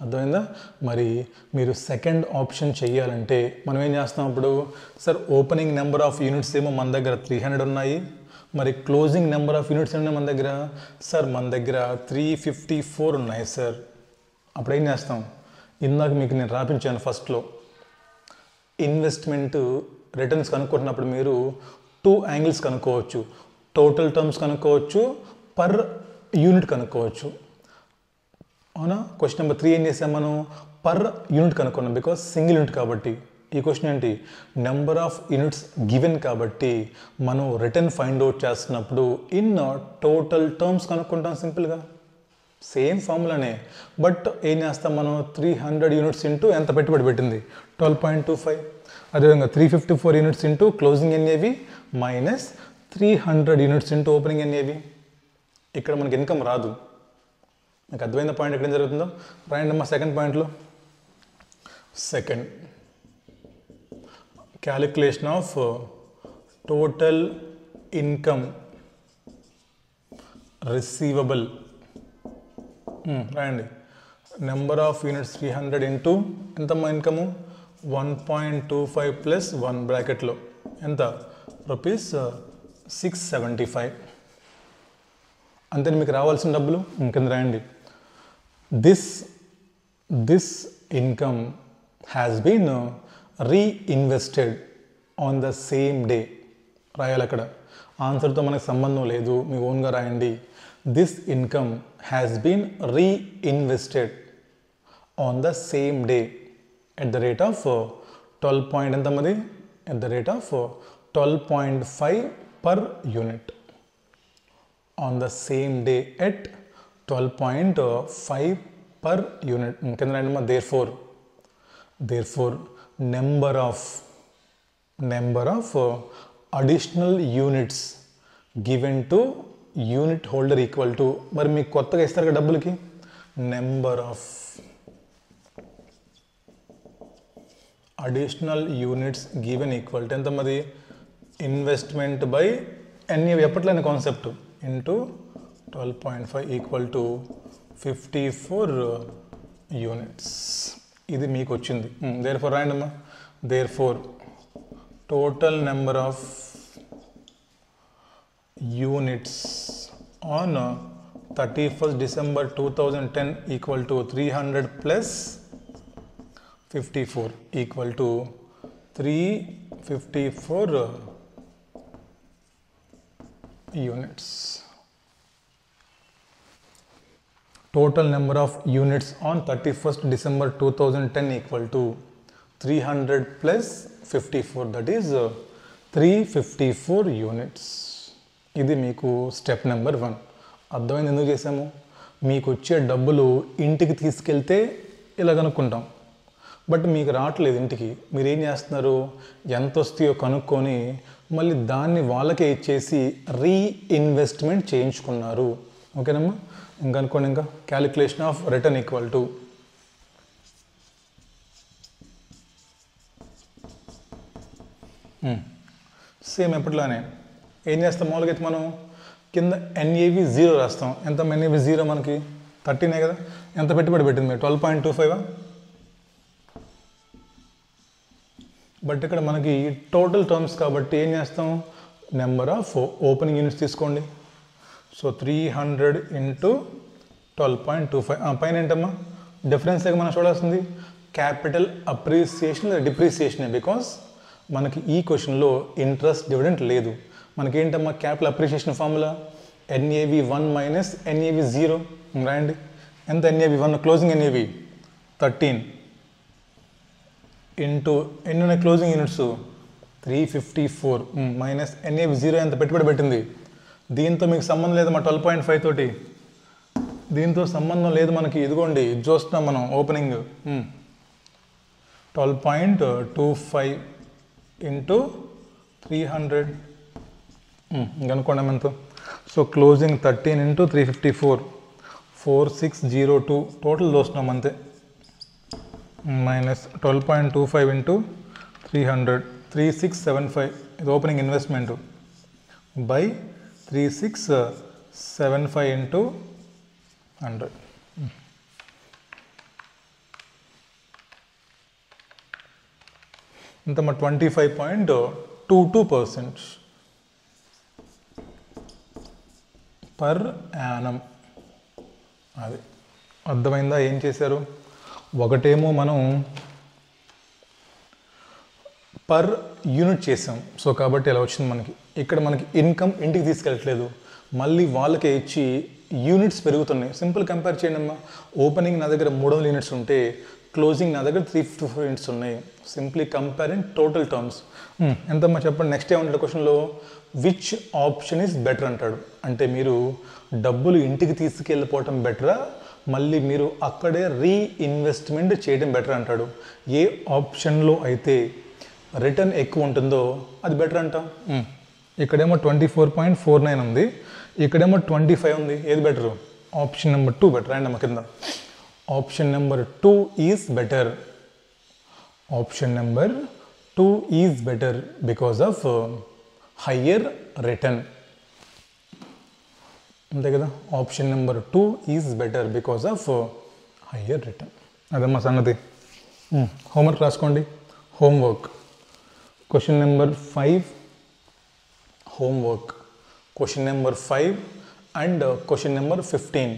అర్థమైందా? మరి మీరు సెకండ్ ఆప్షన్ చేయాలంటే మనం ఏం చేస్తాం అప్పుడు? Sir opening number of units ఏమో మన దగ్గర 300 ఉన్నాయి, మరి క్లోజింగ్ నెంబర్ ఆఫ్ యూనిట్స్ ఉన్నాయి మన దగ్గర. సార్ మన దగ్గర 354 ఉన్నాయి సార్. అప్పుడు ఏం చేస్తాం? ఇందాక మీకు నేను రాపించాను ఫస్ట్లో, ఇన్వెస్ట్మెంట్ రిటర్న్స్ కనుక్కుంటున్నప్పుడు మీరు 2 యాంగిల్స్ కనుక్కోవచ్చు. టోటల్ టర్మ్స్ కనుక్కోవచ్చు, పర్ యూనిట్ కనుక్కోవచ్చు. అవునా? క్వశ్చన్ నెంబర్ 3 ఏం చేసాం మనం? పర్ యూనిట్ కనుక్కున్నాం, బికాస్ సింగిల్ యూనిట్ కాబట్టి. ఈ క్వశ్చన్ ఏంటి? నెంబర్ ఆఫ్ యూనిట్స్ గివెన్ కాబట్టి మనం రిటర్న్ ఫైండ్ అవుట్ చేస్తున్నప్పుడు ఇన్ టోటల్ టర్మ్స్ కనుక్కుంటాం సింపుల్గా. సేమ్ ఫార్ములానే, బట్ ఏం చేస్తాం మనం? 300 యూనిట్స్ ఇంటూ ఎంత పెట్టుబడి పెట్టింది? 12.25. అదేవిధంగా 354 units into closing NAV minus 300 units into opening NAV. ఇక్కడ మనకి ఇన్కమ్ రాదు. మీకు అర్థమైన పాయింట్ ఎక్కడ జరుగుతుందో రాయండి అమ్మా. సెకండ్ పాయింట్లో, second calculation of total income receivable. రాయండి. నెంబర్ ఆఫ్ యూనిట్స్ 300 ఇంటూ ఎంతమ్మా ఇన్కము? 1.25 ప్లస్ 1 బ్రాకెట్లో ఎంత? రూపీస్ 675. అంతే మీకు రావాల్సిన డబ్బులు. కింద రాయండి. This income has been reinvested on the same day. రాయాలి అక్కడ. ఆన్సర్తో మనకు సంబంధం లేదు, మీ ఓన్గా రాయండి. This income has been reinvested on the same day. At the rate of 12 point ఎంతమంది at the rate of 12.5 per unit. On the same day at 12.5 per unit. Therefore, number of additional units given to unit holder equal to మరి మీకు కొత్తగా ఇస్తారు కదా డబ్బులకి number of additional units given equal to ఎంత మరి investment by NAV ఎప్పట్లేని concept into 12.5 equal to 54 units. ఇది మీకు వచ్చింది. దేర్ఫోర్ రాయండి అమ్మా. Therefore total number of units on 31st December 2010 equal to 300 plus 54 equal to 354 units. Total number of units on 31st December 2010 equal to 300 plus 54, that is 354 units. ఇది మీకు step number 1. అర్థమైంది ఎందుకు చేసాము? మీకు వచ్చే డబ్బులు ఇంటికి తీసుకెళ్తే ఇలా కనుక్కుంటాం, బట్ మీకు రావట్లేదు ఇంటికి. మీరు ఏం చేస్తున్నారు? ఎంత వస్తాయో కనుక్కొని మళ్ళీ దాన్ని వాళ్ళకే ఇచ్చేసి రీఇన్వెస్ట్మెంట్ చేయించుకున్నారు. ఓకేనమ్మా? ఇంకా అనుకోండి. ఇంకా calculation of return equal to same ఎప్పటిలానే ఏం చేస్తాం? మామూలుగా అయితే మనం కింద ఎన్ఏవి 0 రాస్తాం. ఎంత ఎన్ఏవి 0 మనకి 13 కదా. ఎంత పెట్టుబడి పెట్టింది మీరు? 12.25. బట్ ఇక్కడ మనకి టోటల్ టర్మ్స్ కాబట్టి ఏం చేస్తాం? నెంబర్ ఆఫ్ ఓపెనింగ్ యూనిట్స్ తీసుకోండి. So 300 into 12.25. పైన ఏంటమ్మా డిఫరెన్స్ మనం చూడాల్సింది? క్యాపిటల్ అప్రిసియేషన్ లేదా డిప్రిసియేషన్. బికాస్ మనకి ఈ క్వశ్చన్లో ఇంట్రెస్ట్ డివిడెంట్ లేదు. మనకి ఏంటమ్మా capital appreciation formula? NAV 1 minus NAV 0. రాయండి. ఎంత ఎన్ఏవి 1? క్లోజింగ్ ఎన్ఏవి 13 ఇంటూ ఎన్ని ఉన్నాయి క్లోజింగ్ యూనిట్స్? 354 మైనస్ ఎన్ఏవి 0 ఎంత పెట్టుబడి పెట్టింది? దీంతో మీకు సంబంధం లేదు మా 12.5 తోటి. దీంతో సంబంధం లేదు మనకి. ఇదిగోండి ఇది చూస్తున్నాం మనం ఓపెనింగ్ 12.25 ఇంటూ 300 ఇంకనుకోండి ఎంత. సో క్లోజింగ్ 13 ఇంటూ 354 4602 టోటల్ చూస్తున్నాం అంతే. Minus 12.25 into 300 3675. ఇది ఓపెనింగ్ ఇన్వెస్ట్మెంట్ బై 3675 ఇంటూ 100. ఇంత మా 25.22% పర్ యానం. అది అర్థమైందా? ఏం చేశారు? ఒకటేమో మనం పర్ యూనిట్ చేసాం. సో కాబట్టి ఇలా వచ్చింది మనకి. ఇక్కడ మనకి ఇన్కమ్ ఇంటికి తీసుకెళ్ళట్లేదు, మళ్ళీ వాళ్ళకే ఇచ్చి యూనిట్స్ పెరుగుతున్నాయి. సింపుల్ కంపేర్ చేయండి అమ్మా. ఓపెనింగ్ నా దగ్గర 300 యూనిట్స్ ఉంటే క్లోజింగ్ నా దగ్గర 354 యూనిట్స్ ఉన్నాయి. Simply compare in total terms. ఎంతమ్మా చెప్పండి. నెక్స్ట్ ఏమంటాడు క్వశ్చన్లో? విచ్ ఆప్షన్ ఈజ్ బెటర్ అంటాడు. అంటే మీరు డబ్బులు ఇంటికి తీసుకెళ్ళిపోవటం బెటరా, మళ్ళీ మీరు అక్కడే రీఇన్వెస్ట్మెంట్ చేయడం బెటర్ అంటాడు. ఏ ఆప్షన్లో అయితే రిటర్న్ ఎక్కువ ఉంటుందో అది బెటర్ అంటాం. ఇక్కడేమో 24.49 ఉంది, ఇక్కడేమో 25 ఉంది. ఏది better? Option number 2 better. And అమ్మ కింద option number 2 is better. Option number 2 is better because of higher return. అంతే కదా. Option number 2 is better because of higher return. అదమ్మా సంగతి. హోంవర్క్ రాసుకోండి. Homework question number 5 homework, question number 5 and question number 15.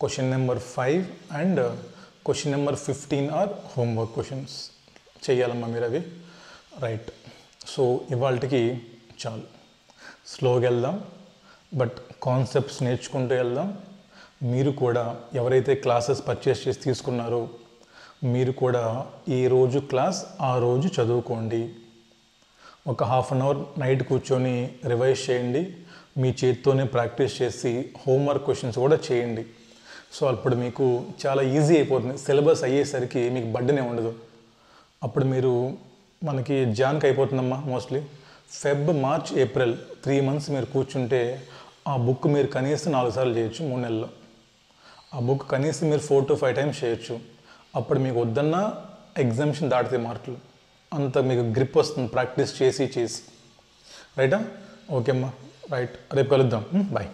Question number 5 and question number 15 are homework questions. చెయ్యాలమ్మా మీరు అవి. Right. So ఇవాళకి చాలు. స్లోగా వెళ్దాం, బట్ కాన్సెప్ట్స్ నేర్చుకుంటూ వెళ్దాం. మీరు కూడా ఎవరైతే క్లాసెస్ పర్చేస్ చేసి తీసుకున్నారో మీరు కూడా ఏ రోజు క్లాస్ ఆ రోజు చదువుకోండి. ఒక హాఫ్ అన్ అవర్ నైట్ కూర్చొని రివైజ్ చేయండి. మీ చేతితోనే ప్రాక్టీస్ చేసి హోంవర్క్ క్వశ్చన్స్ కూడా చేయండి. సో అప్పుడు మీకు చాలా ఈజీ అయిపోతుంది. సిలబస్ అయ్యేసరికి మీకు బడ్డనే ఉండదు. అప్పుడు మీరు మనకి జాన్కి అయిపోతుందమ్మా mostly Feb, March, April 3 months మీరు కూర్చుంటే ఆ బుక్ మీరు కనీసం 4 సార్లు చేయొచ్చు 3 నెలల్లో. ఆ బుక్ కనీసం మీరు 4 to 5 times చేయొచ్చు. అప్పుడు మీకు వద్దన్న ఎగ్జామ్షన్ దాటితే మార్కులు అంత మీకు గ్రిప్ వస్తుంది ప్రాక్టీస్ చేసి రైటా? ఓకే అమ్మా, రైట్, రేపు కలుద్దాం. బాయ్.